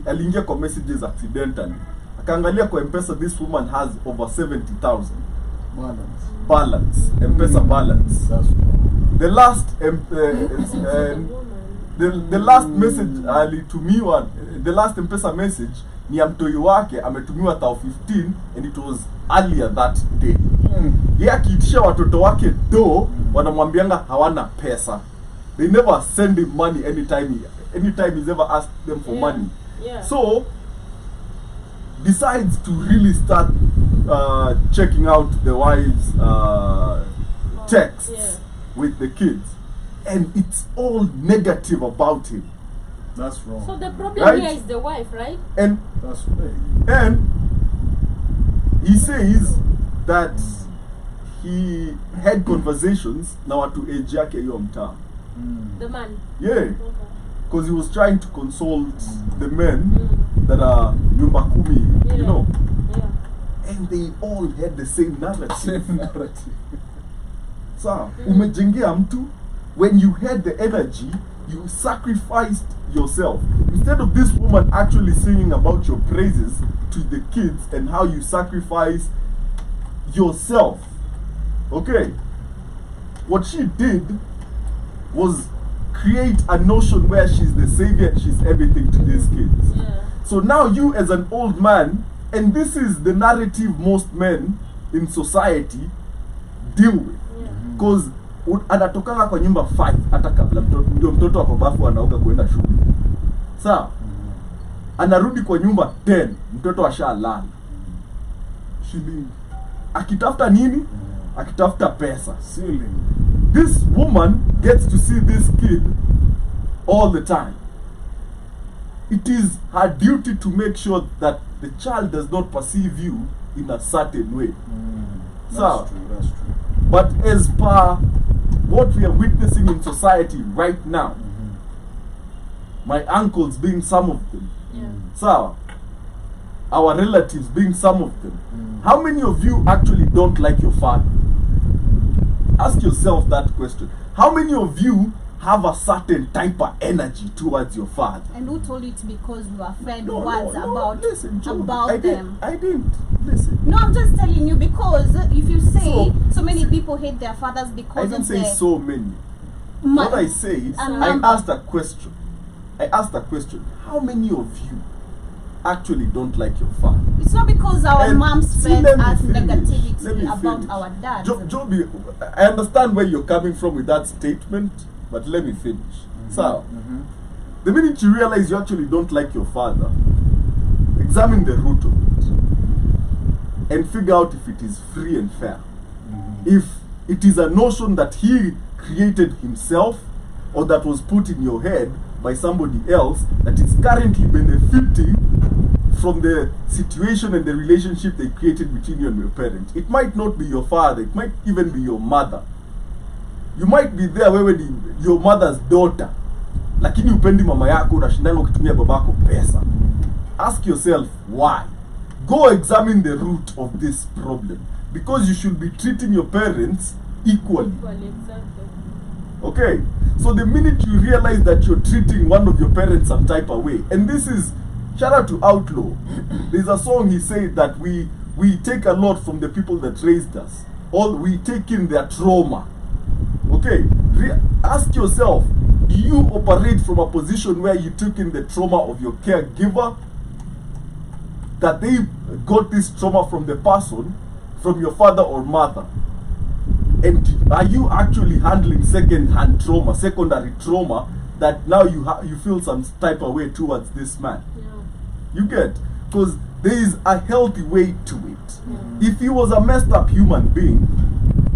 aliingia kwa messages accidentally. Akaangalia kwa M-Pesa, this woman has over 70,000 balance. M-Pesa balance. That's The last the last message alitumiwa, the last M-Pesa message ni ya mtoi wake ametumiwa 15 and it was earlier that day. Yeye akiitisha watoto wake wanamwambianga hawana pesa. They never send him money anytime he's ever asked them for money. Yeah. So decides to really start checking out the wife's texts with the kids, and it's all negative about him. That's wrong. So the problem Right? here is the wife, right? And That's right. and he says that he had conversations na watu age yake hiyo mtaa. The man. Yeah, Okay. because he was trying to consult the men that are nyumba kumi, you know, Yeah. and they all had the same narrative. Same narrative. Sawa, umejengea mtu, when you had the energy, you sacrificed yourself. Instead of this woman actually singing about your praises to the kids and how you sacrifice yourself. Okay, what she did was create a notion where she's the savior and she's everything to these kids. Yeah. So now you as an old man, and this is the narrative most men in society deal with. Because anatokanga kwa nyumba 5 hata kabla mtoto wako bafu anaoga kuenda shule. Sawa? Anarudi kwa nyumba 10, mtoto ashalala. Shilingi. Akitafuta nini? Akitafuta pesa. Ceiling. This woman gets to see this kid all the time. It is her duty to make sure that the child does not perceive you in a certain way. That's So, true. That's true. but as per what we are witnessing in society right now, my uncles being some of them, Yeah. so our relatives being some of them, how many of you actually don't like your father? Ask yourself that question. How many of you have a certain type of energy towards your father? And who told you it's because you are fed No, words no, about listen, Joe, about I them? didn't. Listen. No, I'm just telling you, because if you say So- so many people hate their fathers I because didn't of say their so many. ma- What I said, a I number. asked a question. How many of you actually don't like your father. It's not because our And moms see, fed let me us finish. Let negativity me about finish. our dad. Joby, I understand where you're coming from with that statement, but let me finish. So, the minute you realize you actually don't like your father, examine the root of it and figure out if it is free and fair. If it is a notion that he created himself or that was put in your head by somebody else that is currently benefiting from the situation and the relationship they created between you and your parents. It might not be your father, it might even be your mother. You might be there when your mother's daughter, lakini upendi mama yako, unashindana ukitumia babako pesa. Ask yourself why. Go examine the root of this problem, because you should be treating your parents equally. Exactly. Okay, so the minute you realize that you're treating one of your parents some type of way, and this is, shout out to Outlaw. There's a song he said that we take a lot from the people that raised us. All we take in their trauma. Okay, ask yourself, do you operate from a position where you took in the trauma of your caregiver? That they got this trauma from the person, from your father or mother? And are you actually handling second-hand trauma, secondary trauma, that now you feel some type of way towards this man? Yeah. You get? Because there is a healthy way to it. If he was a messed up human being,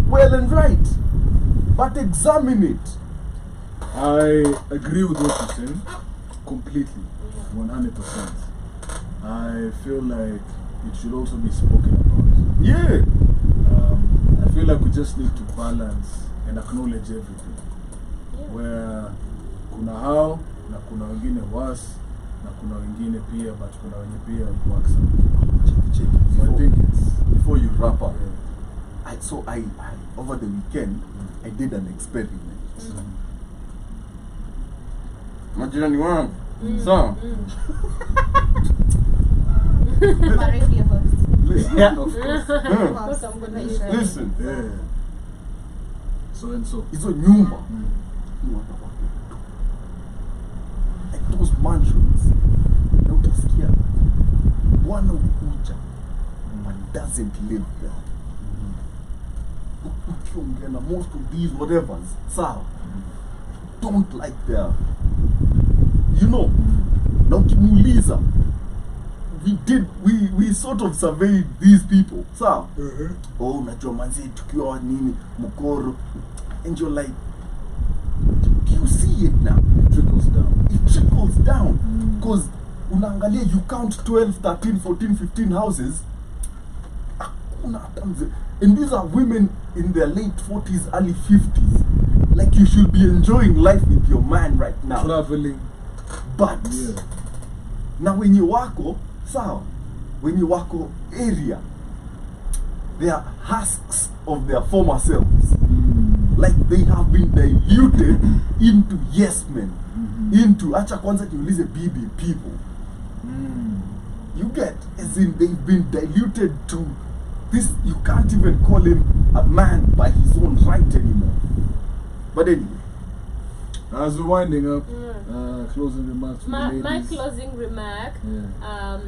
well and right, but examine it. I agree with what you're saying completely, 100%. I feel like it should also be spoken about. Yeah. I feel like we just need to balance and acknowledge everything. Where kuna hao na kuna wengine worse na kuna wengine pia, but kuna wenye pia works. Check. So I think it's Before you wrap up, yeah. I over the weekend I did an experiment. Majirani wangu, sawa? I'm a radio host. Yeah, Of course. Of course, I'm gonna be sure. Listen, Yeah. So and so. hizo nyumba like those mansions, na utasikia bwana ukuja but doesn't live there. Ukiongea na most of these whatevers, sawa, don't like their, you know, na ukimuuliza, we sort of surveyed these people, sawa. Oh, unajua manzi tukiwa nini mkoro, and you're like, you see it now, It trickles down. it trickles down, because unaangalia, you count 12, 13, 14, 15 houses, hakuna hata mzee. And these are women in their late 40s, early 50s. Like, you should be enjoying life with your man right now. Traveling. But Yeah. na wenye wako sawa, wenye wako area, they are husks of their former selves. Like they have been diluted into yes men, into acha kwanza niulize bibi people. You get, as in they've been diluted to this, you can't even call him a man by his own right anymore. But anyway, As we're winding up, closing remarks from the My ladies. closing remark. Yeah.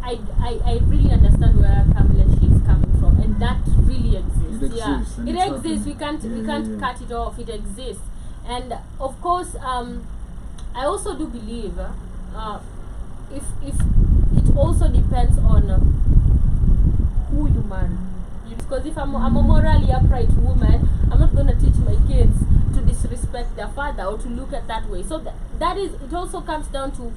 I really understand where Kamala she's coming from, and that really exists. It exists, and it it's exists. We happening. can't cut it off. It exists, and of course, I also do believe if it also depends on who you marry. Because if I'm a morally upright woman, I'm not going to teach my kids to disrespect their father or to look at that way. So that is, it also comes down to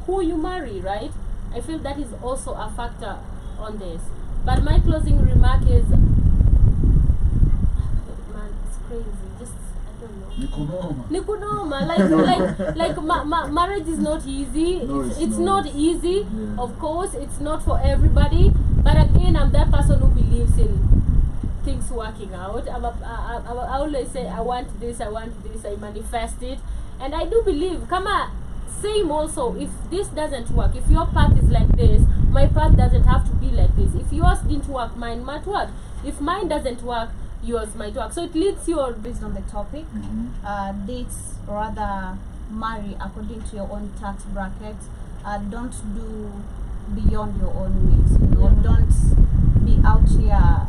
who you marry, right? I feel that is also a factor on this. But my closing remark is, man, it's crazy. Just, I don't know. Nikunoma. Like marriage is not easy. No, it's not easy. Yeah. Of course, it's not for everybody. But again, I'm that person who believes in things working out. I always say, I want this, I manifest it. And I do believe, same also, if this doesn't work, if your path is like this, my path doesn't have to be like this. If yours didn't work, mine might work. If mine doesn't work, yours might work. So it leads you on Based on the topic, dates, or rather marry according to your own tax bracket, don't do beyond your own means. You know, don't be out here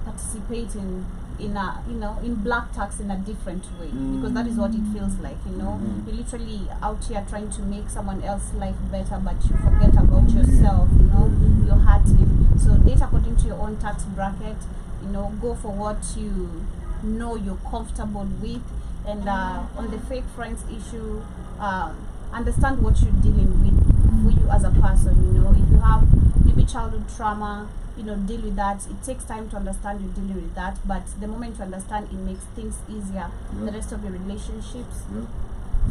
participating in a in black tax in a different way, because that is what it feels like. You know, you're literally out here trying to make someone else's life better, but you forget about yourself. You know, you're hurting. So date according to your own tax bracket. You know, go for what you know you're comfortable with. And on the fake friends issue, understand what you're dealing with for you as a person. You know, if you have maybe childhood trauma, you know, deal with that. It takes time to understand you're dealing with that, but the moment you understand, it makes things easier. The rest of your relationships,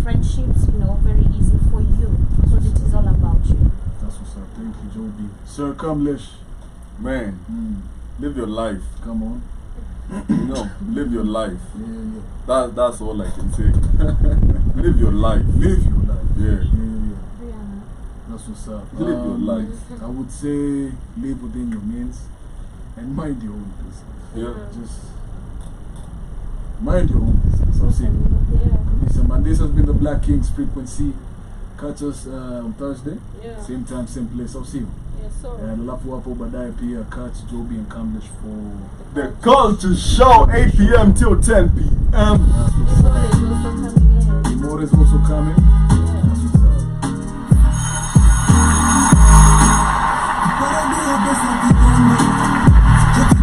friendships, you know, very easy for you, because it is all about you. That's what's up. Thank you, Joby. Sir Kamlesh. Man, live your life. Come on. You know, live your life. Yeah. That's all I can say. Live your life. Live your life. Yeah. That's what's up. Live your life. I would say live within your means and mind your own business. Yeah. Just mind your own business. I'll say. This has been the Black Kings Frequency. Catch us on Thursday. Same time, same place. I'll see you. And alafu hapo baadaye pia catch Joby and Kamlesh for The Culture Show, 8 p.m. till 10 p.m.